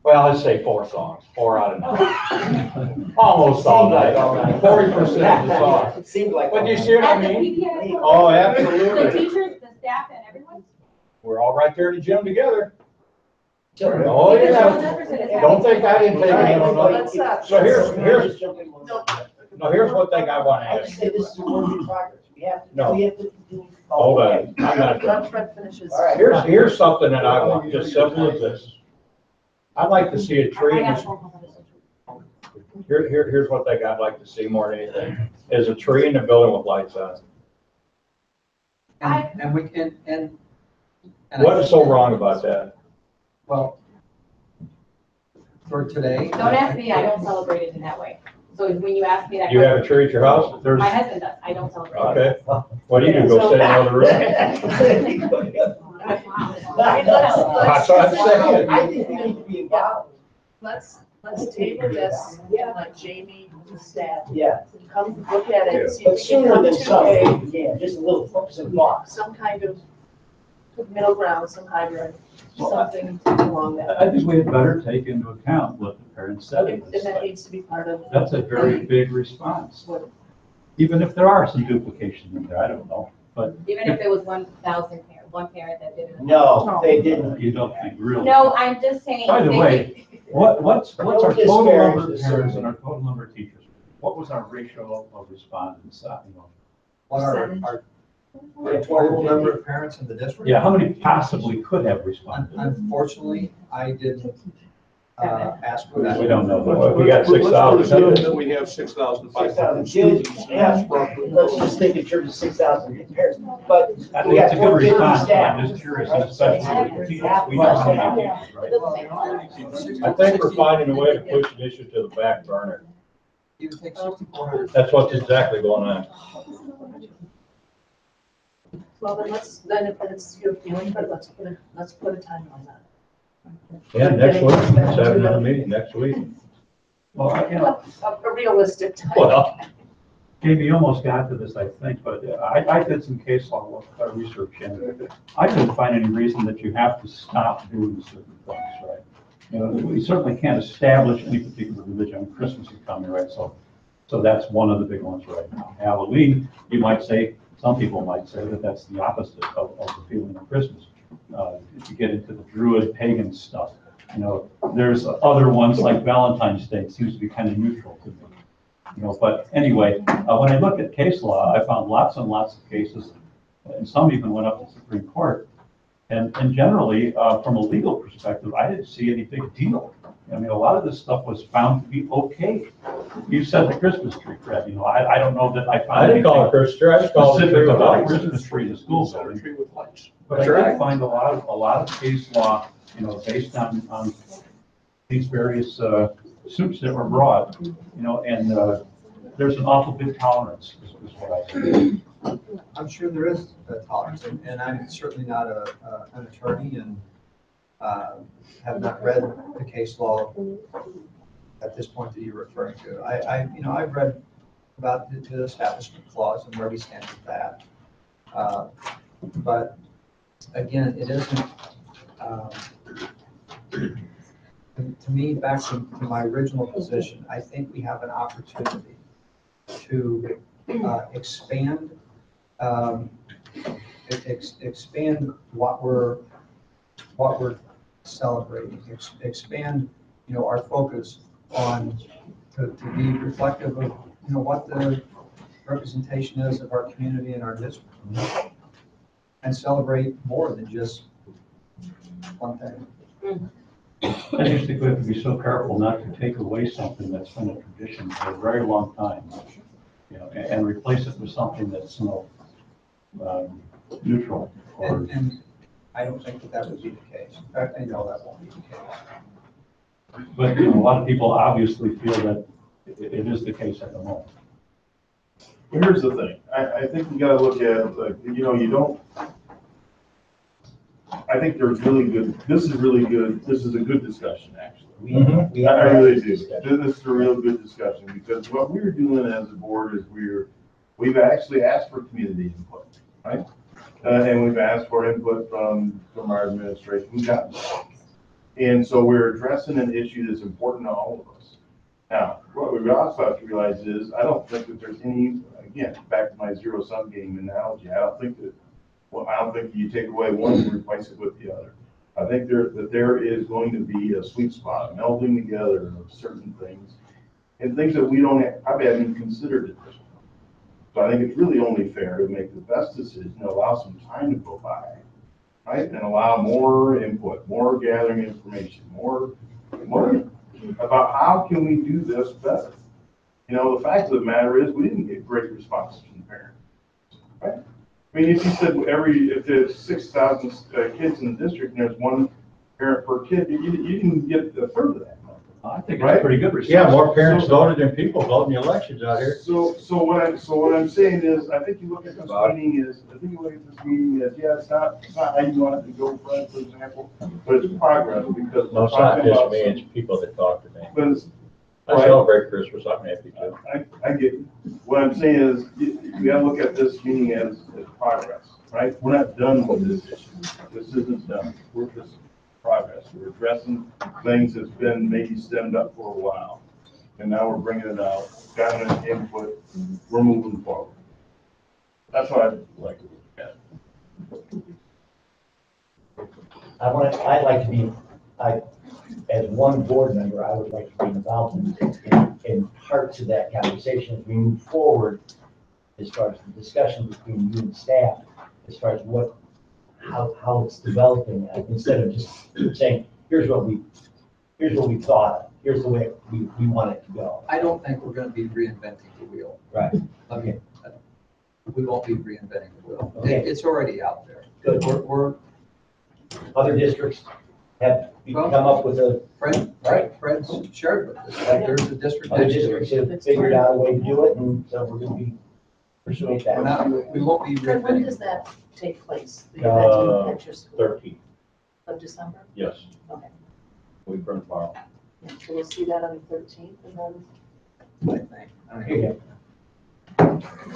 Well, let's say 4 songs, 4 out of 9. Almost all night. 40% of the songs. It seemed like. But you see what I mean? Oh, absolutely. The teachers, the staff, and everyone? We're all right there in the gym together. Oh, yeah. Don't think I didn't take it. So here's one thing I want to I ask. just say this is a work in progress. We have to No. do. Hold on. I'm not done. Let Fred finishes. All right. Here's something that I want, just simple as this. I'd like to see a tree. Here's one thing I'd like to see more than anything, is a tree in the building with lights on. And we can, and. What is so wrong about that? Well, for today. Don't ask me, I don't celebrate it in that way. So when you ask me that. You have a tree at your house? My husband does, I don't celebrate. Okay. What do you do? Go sit in another room? That's what I'm saying. I think we need to be involved. Let's table this, and let Jamie, the staff, Yeah. come look at it, see But if we can sooner come than to some, yeah, just a little focus and thoughts. some kind of middle ground, some hybrid, something along that. I think we had better take into account what the parents said. And that needs to be part of. That's a very big response. Even if there are some duplication in there, I don't know, but. Even if there was 1,000 parents, one parent that did it. No, they didn't. You don't think really? No, I'm just saying. By the way, what's our Don't total disparage number of the parents survey. and our total number of teachers? What was our ratio of respondents? What our total number of parents in the district? Yeah, how many possibly could have responded? Unfortunately, I didn't ask for that. We don't know. We got Let's presume 6,000. that we have 6,500 6,000 students. kids, yeah, let's just think in terms of 6,000 parents, but. I we think it's got a good 450 response. staff. I'm just curious, especially with the teachers. We don't have any teachers, right? I think we're finding a way to push an issue to the back burner. You would take 6,400. That's what's exactly going on. Well, then if it's your feeling, but let's put a time on that. Yeah, next week, let's have another meeting next week. Well, A realistic time. well, Jamie, you almost got to this, I think, but I did some case law research, and I couldn't find any reason that you have to stop doing certain things, right? We certainly can't establish any particular religion. Christmas is coming, right? So that's one of the big ones right now. Halloween, you might say, some people might say that that's the opposite of the feeling of Christmas. If you get into the Druid pagan stuff, there's other ones like Valentine's Day. It seems to be kind of neutral to me. But anyway, when I look at case law, I found lots and lots of cases, and some even went up to the Supreme Court. And generally, from a legal perspective, I didn't see any big deal. I mean, a lot of this stuff was found to be okay. You said the Christmas tree, Fred. I don't know that I found. I didn't call it Christmas tree. I just called it specific about Christmas tree in the school building. Tree with lights. But I did find a lot of case law, based on these various suits that were brought, and there's an awful big tolerance, is what I see. I'm sure there is a tolerance, and I'm certainly not an attorney and have not read the case law at this point that you're referring to. I've read about the Establishment Clause and where we stand with that. But again, it isn't, to me, back to my original position, I think we have an opportunity to expand expand what we're celebrating, expand our focus on to be reflective of what the representation is of our community and our district, and celebrate more than just one thing. I just think we have to be so careful not to take away something that's been a tradition for a very long time, you know, and replace it with something that's, you know, neutral or. And I don't think that that would be the case. In fact, I know that won't be the case. But, you know, a lot of people obviously feel that it is the case at the moment. Here's the thing, I think you gotta look at, like, you know, you don't, I think there's really good, this is really good, this is a good discussion, actually. I really do. This is a real good discussion, because what we're doing as a board is we've actually asked for community input, right? And we've asked for input from our administration, we got that. And so we're addressing an issue that's important to all of us. Now, what we also have to realize is, I don't think that there's any, again, back to my zero-sum game analogy, I don't think you take away one and replace it with the other. I think there is going to be a sweet spot, melding together of certain things, and things that we probably haven't even considered at this point. So I think it's really only fair to make the best decision, allow some time to go by, right? And allow more input, more gathering information, more about how can we do this better. You know, the fact of the matter is, we didn't get great responses from the parents, right? I mean, if you said if there's 6,000 kids in the district and there's one parent per kid, you didn't get a third of that. I think it's pretty good response. Yeah, more parents voted than people voting the elections out here. So what I'm saying is, I think you look at this meeting yeah, it's not how you want it to go, Fred, for example, but it's progress, because. No, it's not just me, it's people that talk to me. But I celebrate Christmas, I'm happy too. I get you. What I'm saying is, you gotta look at this meeting as progress, right? We're not done with this issue. This isn't done. We're just progress. We're addressing things that's been maybe stemmed up for a while. And now we're bringing it out, gotten an input, we're moving forward. That's what I'd like to look at. I'd like to be, as one board member, I would like to be involved in parts of that conversation as we move forward, as far as the discussion between you and staff, as far as how it's developing, instead of just saying, here's what we thought, here's the way we want it to go. I don't think we're gonna be reinventing the wheel. Right. Okay. We won't be reinventing the wheel. Okay. It's already out there. Good. Other districts have come up with a, Fred's shared with us. There's a district. other districts have figured out a way to do it, and so we're gonna be pursuing that. We won't be Fred, when reinventing. does that take place? The event at your school 13th, of December? yes, Okay. we burn tomorrow. Yeah, so we'll see that on the 13th, and then.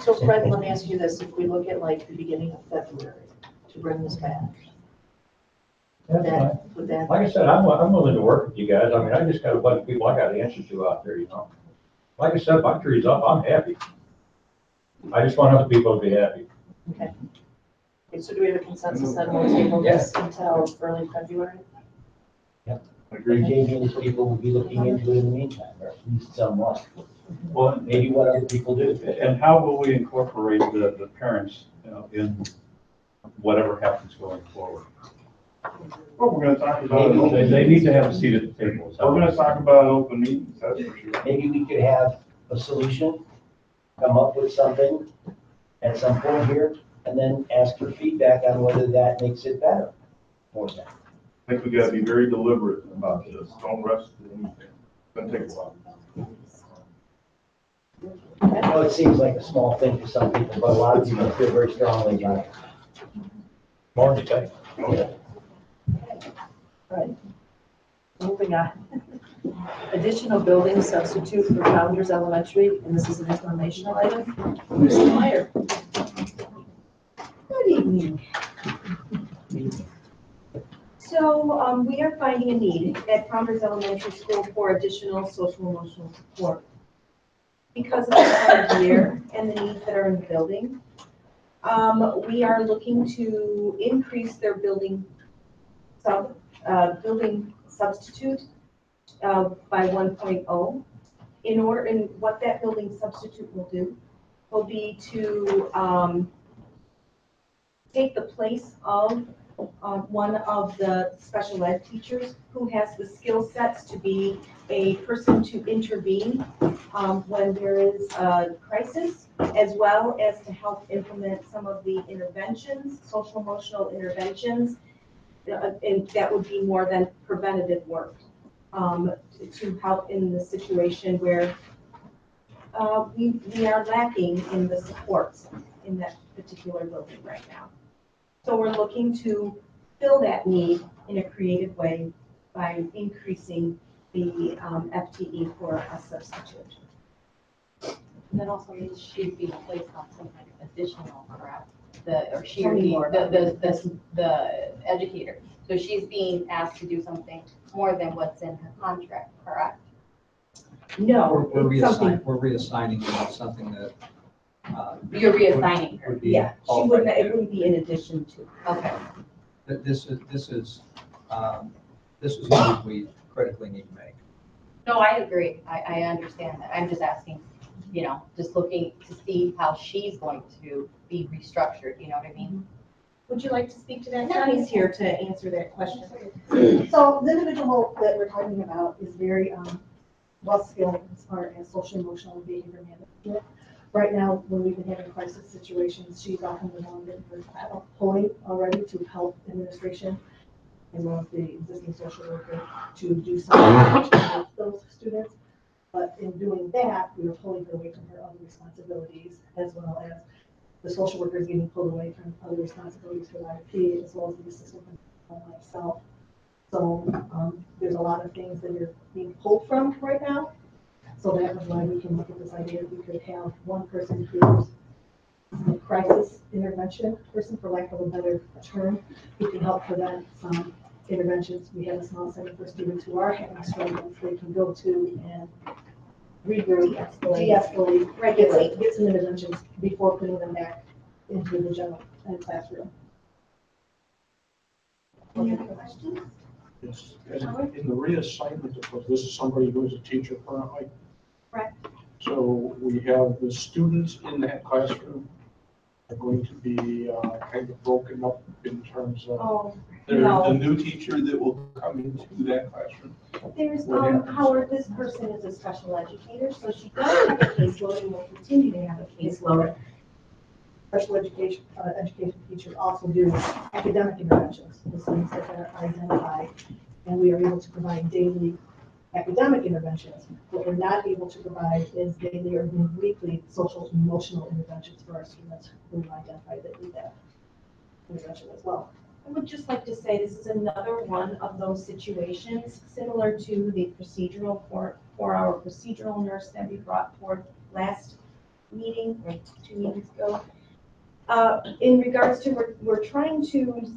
So Fred, let me ask you this, if we look at like the beginning of February to bring this back. Would that? Like I said, I'm willing to work with you guys. I mean, I just got a bunch of people I got to answer to out there, you know. Like I said, my tree's up, I'm happy. I just want other people to be happy. Okay. Okay, so do we have a consensus that we'll table this until early February? Yep. Jamie and his people will be looking into it in the meantime, or at least somewhat. Well, Maybe what other people do. And how will we incorporate the parents, you know, in whatever happens going forward? Well, we're gonna talk about. They need to have a seat at the table. We're gonna talk about open meetings, that's for sure. Maybe we could have a solution, come up with something at some point here, and then ask for feedback on whether that makes it better for them. I think we gotta be very deliberate about this, don't rush to anything, it's gonna take a while. I know it seems like a small thing to some people, but a lot of people feel very strongly about it. More to say. Right. Moving on. Additional building substitute for Founders Elementary, and this is an informational item. Mr. Meyer. Good evening. So we are finding a need at Founders Elementary School for additional social emotional support. Because of the time of year and the needs that are in the building, we are looking to increase their building substitute by 1.0. And what that building substitute will do will be to take the place of one of the special ed teachers who has the skill sets to be a person to intervene when there is a crisis, as well as to help implement some of the interventions, social emotional interventions. And that would be more than preventative work to help in the situation where we are lacking in the supports in that particular building right now. So we're looking to fill that need in a creative way by increasing the FTE for a substitute. And that also means she'd be placed on some kind of additional, correct? Or she Tell or me he, more about the educator. So she's being asked to do something more than what's in her contract, correct? No, We're it's something, reassigning something that. You're reassigning her. would be yeah, she qualified wouldn't, to it do. wouldn't be in addition to. Okay. This is what we critically need to make. No, I agree. I understand that. I'm just asking, just looking to see how she's going to be restructured, you know what I mean? Would you like to speak to that? Connie's here to answer that question. So the individual that we're talking about is very well skilled as far as social, emotional, and behavior management. Right now, when we've been having crisis situations, she's often the one that we're pulling already to help administration as well as the existing social worker to do something with those students. But in doing that, we were pulling her away from her other responsibilities, as well as the social worker is getting pulled away from other responsibilities for IEP, as well as the assistant principal myself. So there's a lot of things that are being pulled from right now. So that was why we can look at this idea that we could have one person who's a crisis intervention person, for lack of a better term, who can help prevent some interventions. We have a small center for students who are having struggles they can go to and regroup, de-escalate, regulate, get some interventions before putting them back into the general classroom. Any other questions? Yes, and in the reassignment, of course, this is somebody who is a teacher currently. Right. So we have the students in that classroom are going to be kind of broken up in terms of the new teacher that will come into that classroom. There's, Howard, this person is a special educator, so she does have a caseload and will continue to have a caseload. Special education teachers also do academic interventions, the students that are identified, and we are able to provide daily academic interventions. What we're not able to provide is daily or weekly social and emotional interventions for our students who identify that need that intervention as well. I would just like to say this is another one of those situations similar to the procedural for our procedural nurse that we brought forth last meeting, or 2 meetings ago. In regards to, we're trying to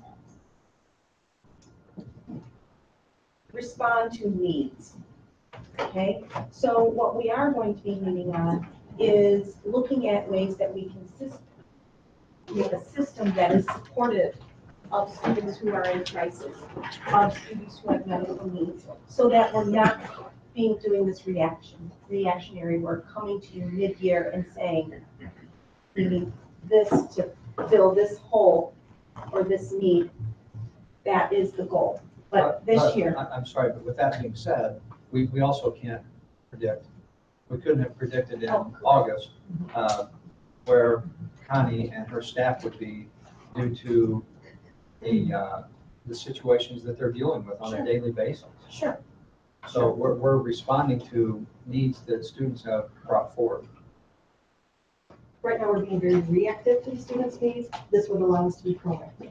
respond to needs. Okay, so what we are going to be meeting on is looking at ways that we can make a system that is supportive of students who are in crisis, of students who have medical needs, so that we're not doing this reactionary work, coming to you mid-year and saying, we need this to fill this hole or this need. That is the goal. But this year. I'm sorry, but with that being said, we also can't predict. We couldn't have predicted in August where Connie and her staff would be due to the situations that they're dealing with on a daily basis. Sure. So we're responding to needs that students have brought forward. Right now, we're being very reactive to the students' needs. This would allow us to be proactive.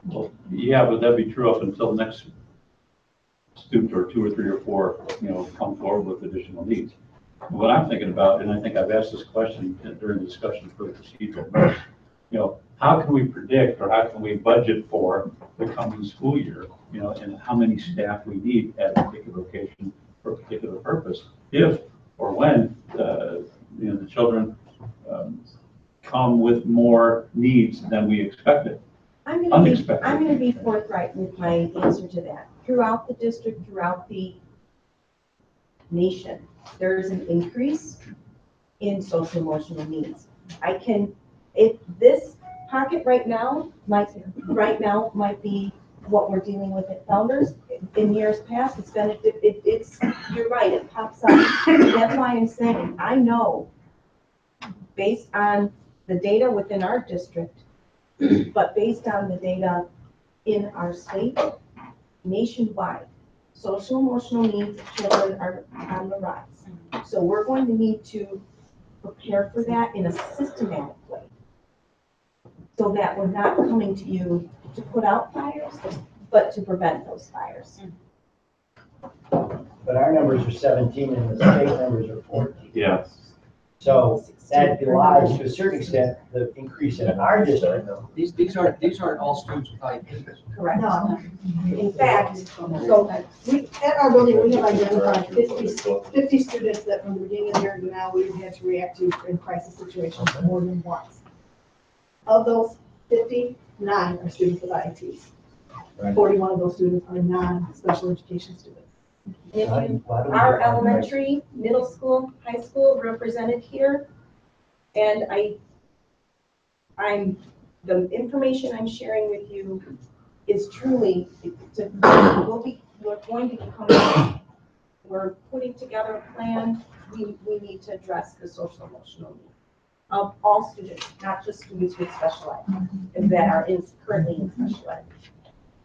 Well, yeah, but that'd be true up until next student or 2 or 3 or 4, come forward with additional needs. What I'm thinking about, and I think I've asked this question during the discussion for the procedural, how can we predict or how can we budget for the coming school year, and how many staff we need at a particular location for a particular purpose, if or when the children come with more needs than we expected. I'm going to be forthright with my answer to that. Throughout the district, throughout the nation, there is an increase in social emotional needs. If this Pocket right now might be what we're dealing with at Founders. In years past, it's been, it's, you're right, it pops up. That's why I'm saying, I know, based on the data within our district, but based on the data in our state, nationwide, social emotional needs of children are on the rise. So we're going to need to prepare for that in a systematic way, so that we're not coming to you to put out fires, but to prevent those fires. But our numbers are 17 and the state numbers are 14. Yeah. So that belies to a certain extent the increase in our district. These aren't all students with IEPs. Correct. No, in fact, so we, at our building, we have identified 50 students that from the beginning of the year to now, we've had to react to in crisis situations more than once. Of those 59 are students with IEPs. 41 of those students are non-special education students. Our elementary, middle school, high school represented here, and the information I'm sharing with you is truly, we're going to become, we're putting together a plan. We need to address the social emotional needs of all students, not just students with special ed that are currently in special ed.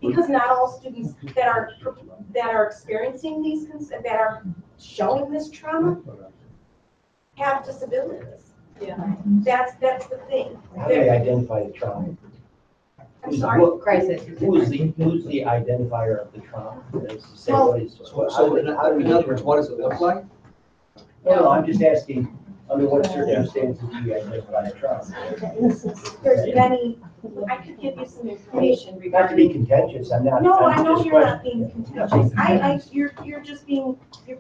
Because not all students that are experiencing these, that are showing this trauma have disabilities. Yeah. That's the thing. How do they identify the trauma? I'm sorry. Crisis. Who's the identifier of the trauma? So in other words, what does it look like? No, I'm just asking, under what circumstances do you identify the trauma? There's many, I could give you some information Not to be regarding. contentious, I'm not. No, I'm I know just you're not questioning. being contentious. You're just being, you're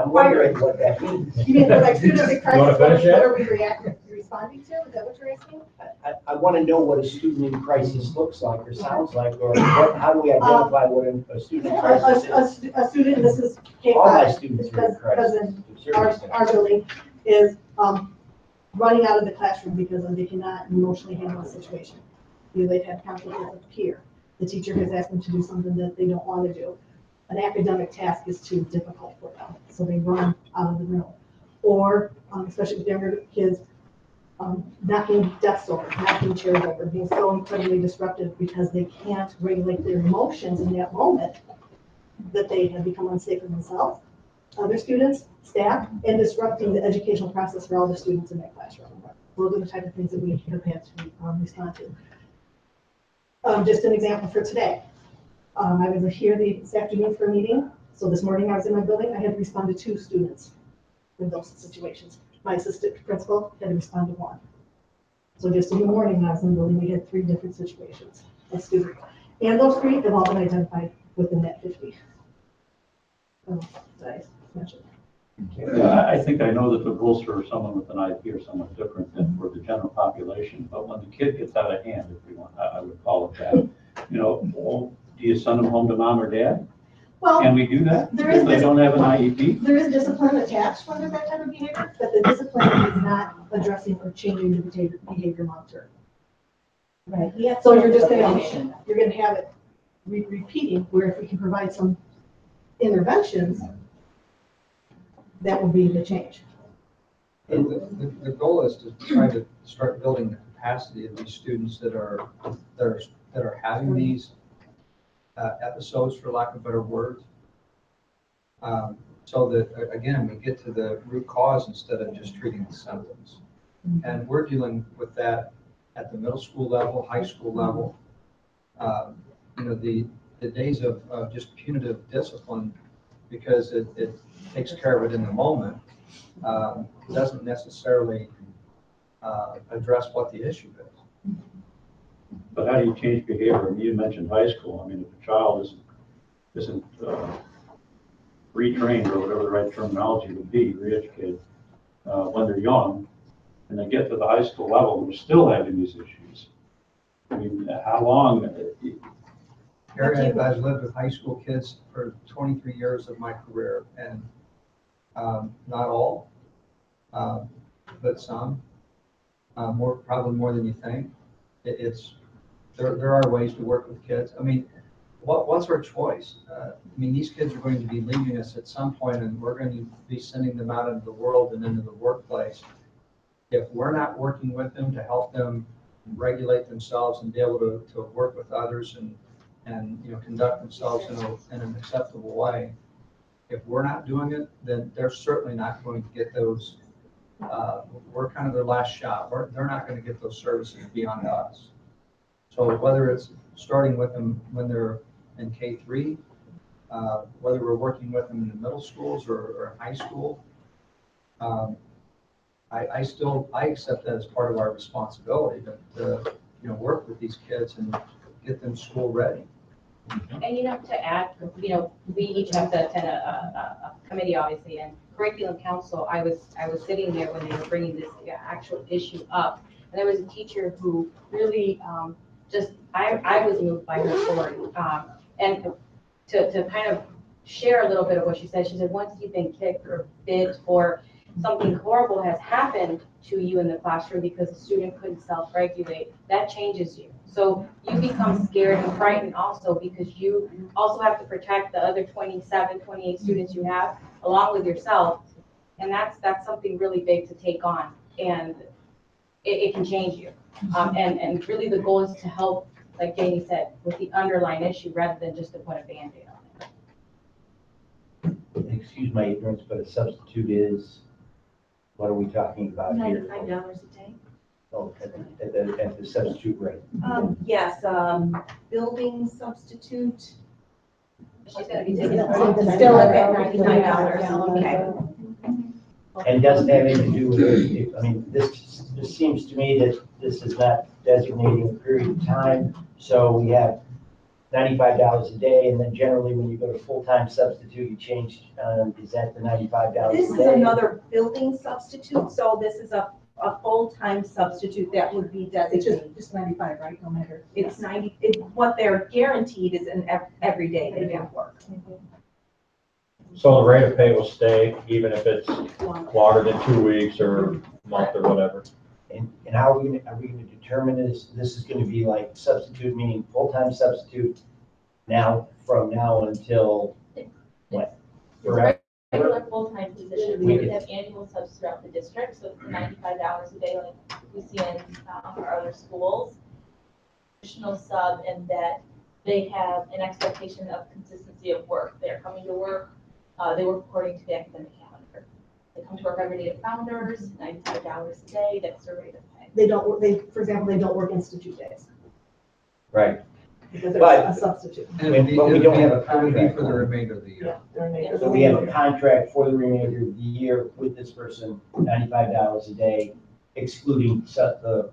I'm wondering inquiring. what that means. You mean for like students in You wanna crisis, finish what that? are we responding to? Is that what you're asking? I want to know what a student in crisis looks like or sounds like, or what, how do we identify what a student in crisis is? A student, this is K5. All my students are in because crisis. to a certain extent. our building is running out of the classroom because they cannot emotionally handle the situation. Either they've had conflict with a peer. The teacher has asked them to do something that they don't want to do. An academic task is too difficult for them, so they run out of the room. Or, especially with younger kids, knocking desks over, knocking chairs over, being so incredibly disruptive because they can't regulate their emotions in that moment that they have become unsafe for themselves, other students, staff, and disrupting the educational process for all the students in that classroom. Those are the type of things that we have had to respond to. Just an example for today. I was here this afternoon for a meeting. So this morning I was in my building. I had to respond to 2 students in those situations. My assistant principal had to respond to 1. So just in the morning when I was in the building, we had 3 different situations of students. And those 3 have all been identified within that 50. That I mentioned. Yeah, I think I know that the rules for someone with an IP are somewhat different than for the general population, but when the kid gets out of hand, if we want, I would call it that, you know, well, do you send them home to mom or dad? Well, Can we do that? there If is they don't have an IEP? There is discipline attached under that type of behavior, but the discipline is not addressing or changing the behavior monitor. Right, so you're just gonna have it repeating, where if we can provide some interventions, that will be the change. The goal is to try to start building the capacity of these students that are having these episodes, for lack of a better word. So that, again, we get to the root cause instead of just treating the symptoms. And we're dealing with that at the middle school level, high school level. You know, the days of just punitive discipline, because it takes care of it in the moment, doesn't necessarily address what the issue is. But how do you change behavior? I mean, you mentioned high school. I mean, if a child isn't retrained, or whatever the right terminology would be, re-educated, when they're young, and they get to the high school level, they're still having these issues. I mean, how long? Harry, I've lived with high school kids for 23 years of my career, and not all, but some, probably more than you think. there are ways to work with kids. I mean, what's our choice? I mean, these kids are going to be leaving us at some point, and we're going to be sending them out into the world and into the workplace. If we're not working with them to help them regulate themselves and be able to work with others and conduct themselves in an acceptable way, if we're not doing it, then they're certainly not going to get those. We're kind of their last shot. They're not going to get those services beyond us. So whether it's starting with them when they're in K3, whether we're working with them in the middle schools or high school, I accept that as part of our responsibility to work with these kids and get them school ready. And to add, we each have to attend a committee, obviously, and curriculum council. I was sitting there when they were bringing this actual issue up, and there was a teacher who really I was moved by her story, and to kind of share a little bit of what she said. She said, once you've been kicked or bit or something horrible has happened to you in the classroom because the student couldn't self-regulate, that changes you. So you become scared and frightened also because you also have to protect the other 27, 28 students you have along with yourself. And that's something really big to take on. And it can change you. And really the goal is to help, like Jamie said, with the underlying issue rather than just to put a Band-Aid on it. Excuse my ignorance, but a substitute is, what are we talking about here? $95 a day. Oh, at the substitute rate. Yes, building substitute. She's gonna be taking Still at that $99, okay. And doesn't have anything to do with it. I mean, this seems to me that this is not designating a period of time. So we have $95 a day, and then generally when you go to full-time substitute, you change, is that the $95 a day? This is another building substitute, so this is a full-time substitute that would be designated. It's just 95, right? No matter. It's 90, what they're guaranteed is an every day they have work. So the rate of pay will stay even if it's longer than 2 weeks or a month or whatever. And how are we going to determine this? This is going to be like substitute, meaning full-time substitute from now until what? Forever? Regular full-time position, we would have annual subs throughout the district, so it's $95 a day like we see in our other schools. Additional sub in that they have an expectation of consistency of work. They're coming to work, they work according to the academic calendar. They come to work every day at Founders, $95 a day, that's their rate of pay. They don't work, for example, they don't work institute days Right. because they're a substitute. But we don't have a contract for the remainder of the year. So we have a contract for the remainder of the year with this person, $95 a day, excluding the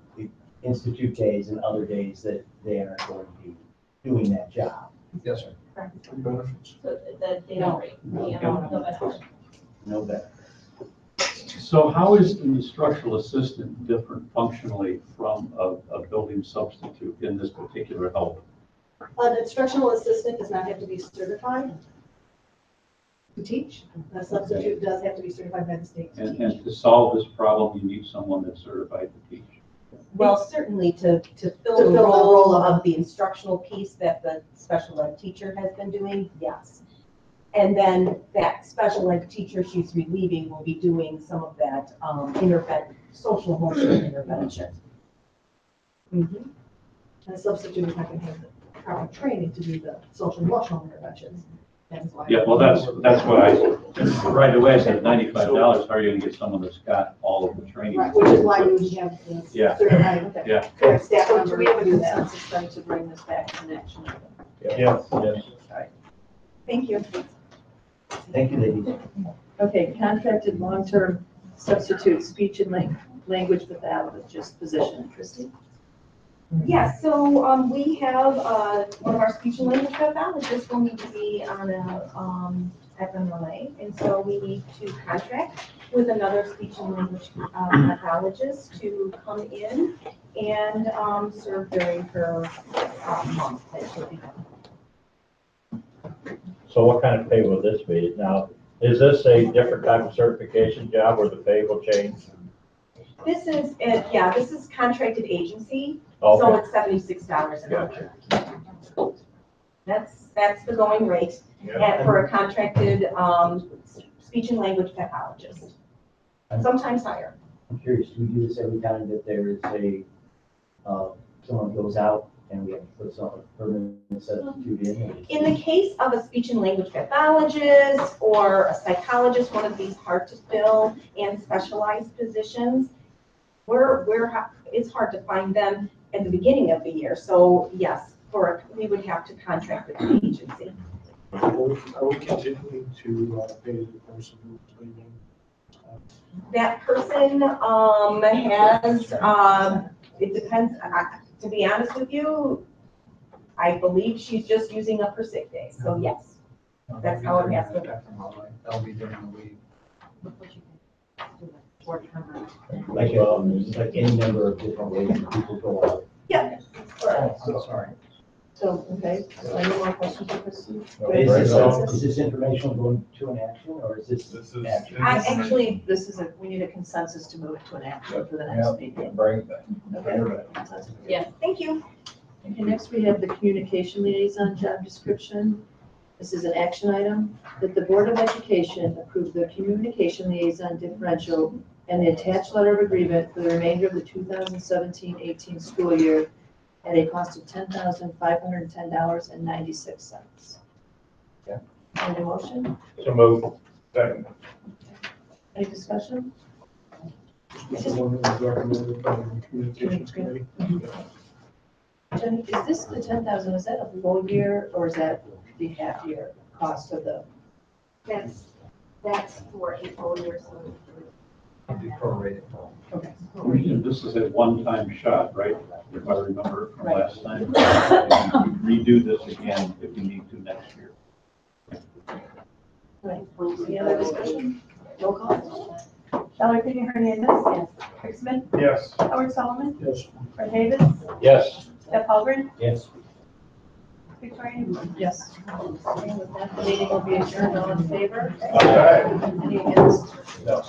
institute days and other days that they are going to be doing that job. Yes, sir. So they don't rate, No better. So how is an instructional assistant different functionally from a building substitute in this particular help? An instructional assistant does not have to be certified to teach. A substitute does have to be certified by the state to teach. And to solve this problem, you need someone that's certified to teach. Well, certainly to fill the role of the instructional piece that the special ed teacher has been doing, yes. And then that special ed teacher she's relieving will be doing some of that social emotional intervention. And a substitute is not going to have the proper training to do the social emotional interventions. Yeah, well, that's what I, right away said $95, how are you gonna get someone that's got all of the training? Right, which is why you have the Yeah. certified Yeah. staff So member do we have a do that. consensus then to bring this back to an action item? Yes, yes. Thank you. Thank you, ladies. Okay, contracted long-term substitute speech and language pathologist position. Christy? Yes, so we have one of our speech and language pathologists will need to be on a FMLA, and so we need to contract with another speech and language pathologist to come in and serve during her month that she'll be gone. So what kind of pay will this be? Now, is this a different type of certification job where the pay will change? This is, this is contracted agency. So it's $76 an hour. That's the going rate and for a contracted, speech and language pathologist. Sometimes higher. I'm curious, do we do this every time that there is a, someone goes out and we have to put some permanent substitute in? In the case of a speech and language pathologist or a psychologist, one of these hard to fill and specialized positions, it's hard to find them at the beginning of the year. So yes, we would have to contract with the agency. Are we continuing to pay the person who's leaving? That person has, it depends, to be honest with you, I believe she's just using up her sick days, so yes. That's how it has to go. That'll be during the week. Like any number of different ways that people go out. Yeah. Sorry. So, okay, so any more questions for Christine? Is this information going to an action or is this action? We need a consensus to move it to an action for the next meeting. Bring it back. Okay. Yeah, thank you. Okay, next we have the communication liaison job description. This is an action item that the Board of Education approve the communication liaison differential and the attached letter of agreement for the remainder of the 2017-18 school year at a cost of $10,510.96. Yeah. Any motion? So moved. Second. Any discussion? This is one that was recommended by the communications committee. Jenny, is this the 10,000, is that a full year or is that the half year cost of the? That's for a full year, so. Be prorated. Okay. This is a one-time shot, right? If I remember from Right. last time. Redo this again if you need to next year. Right. Any other discussion? Roll call. Valerie Hernandez. Yes. Rick Smith. Yes. Howard Solomon. Yes. Fred Davis. Yes. Jeff Halgren. Yes. Victoria Newman. Yes. And with that, the meeting will be adjourned. All in favor? Aye. Any against? No.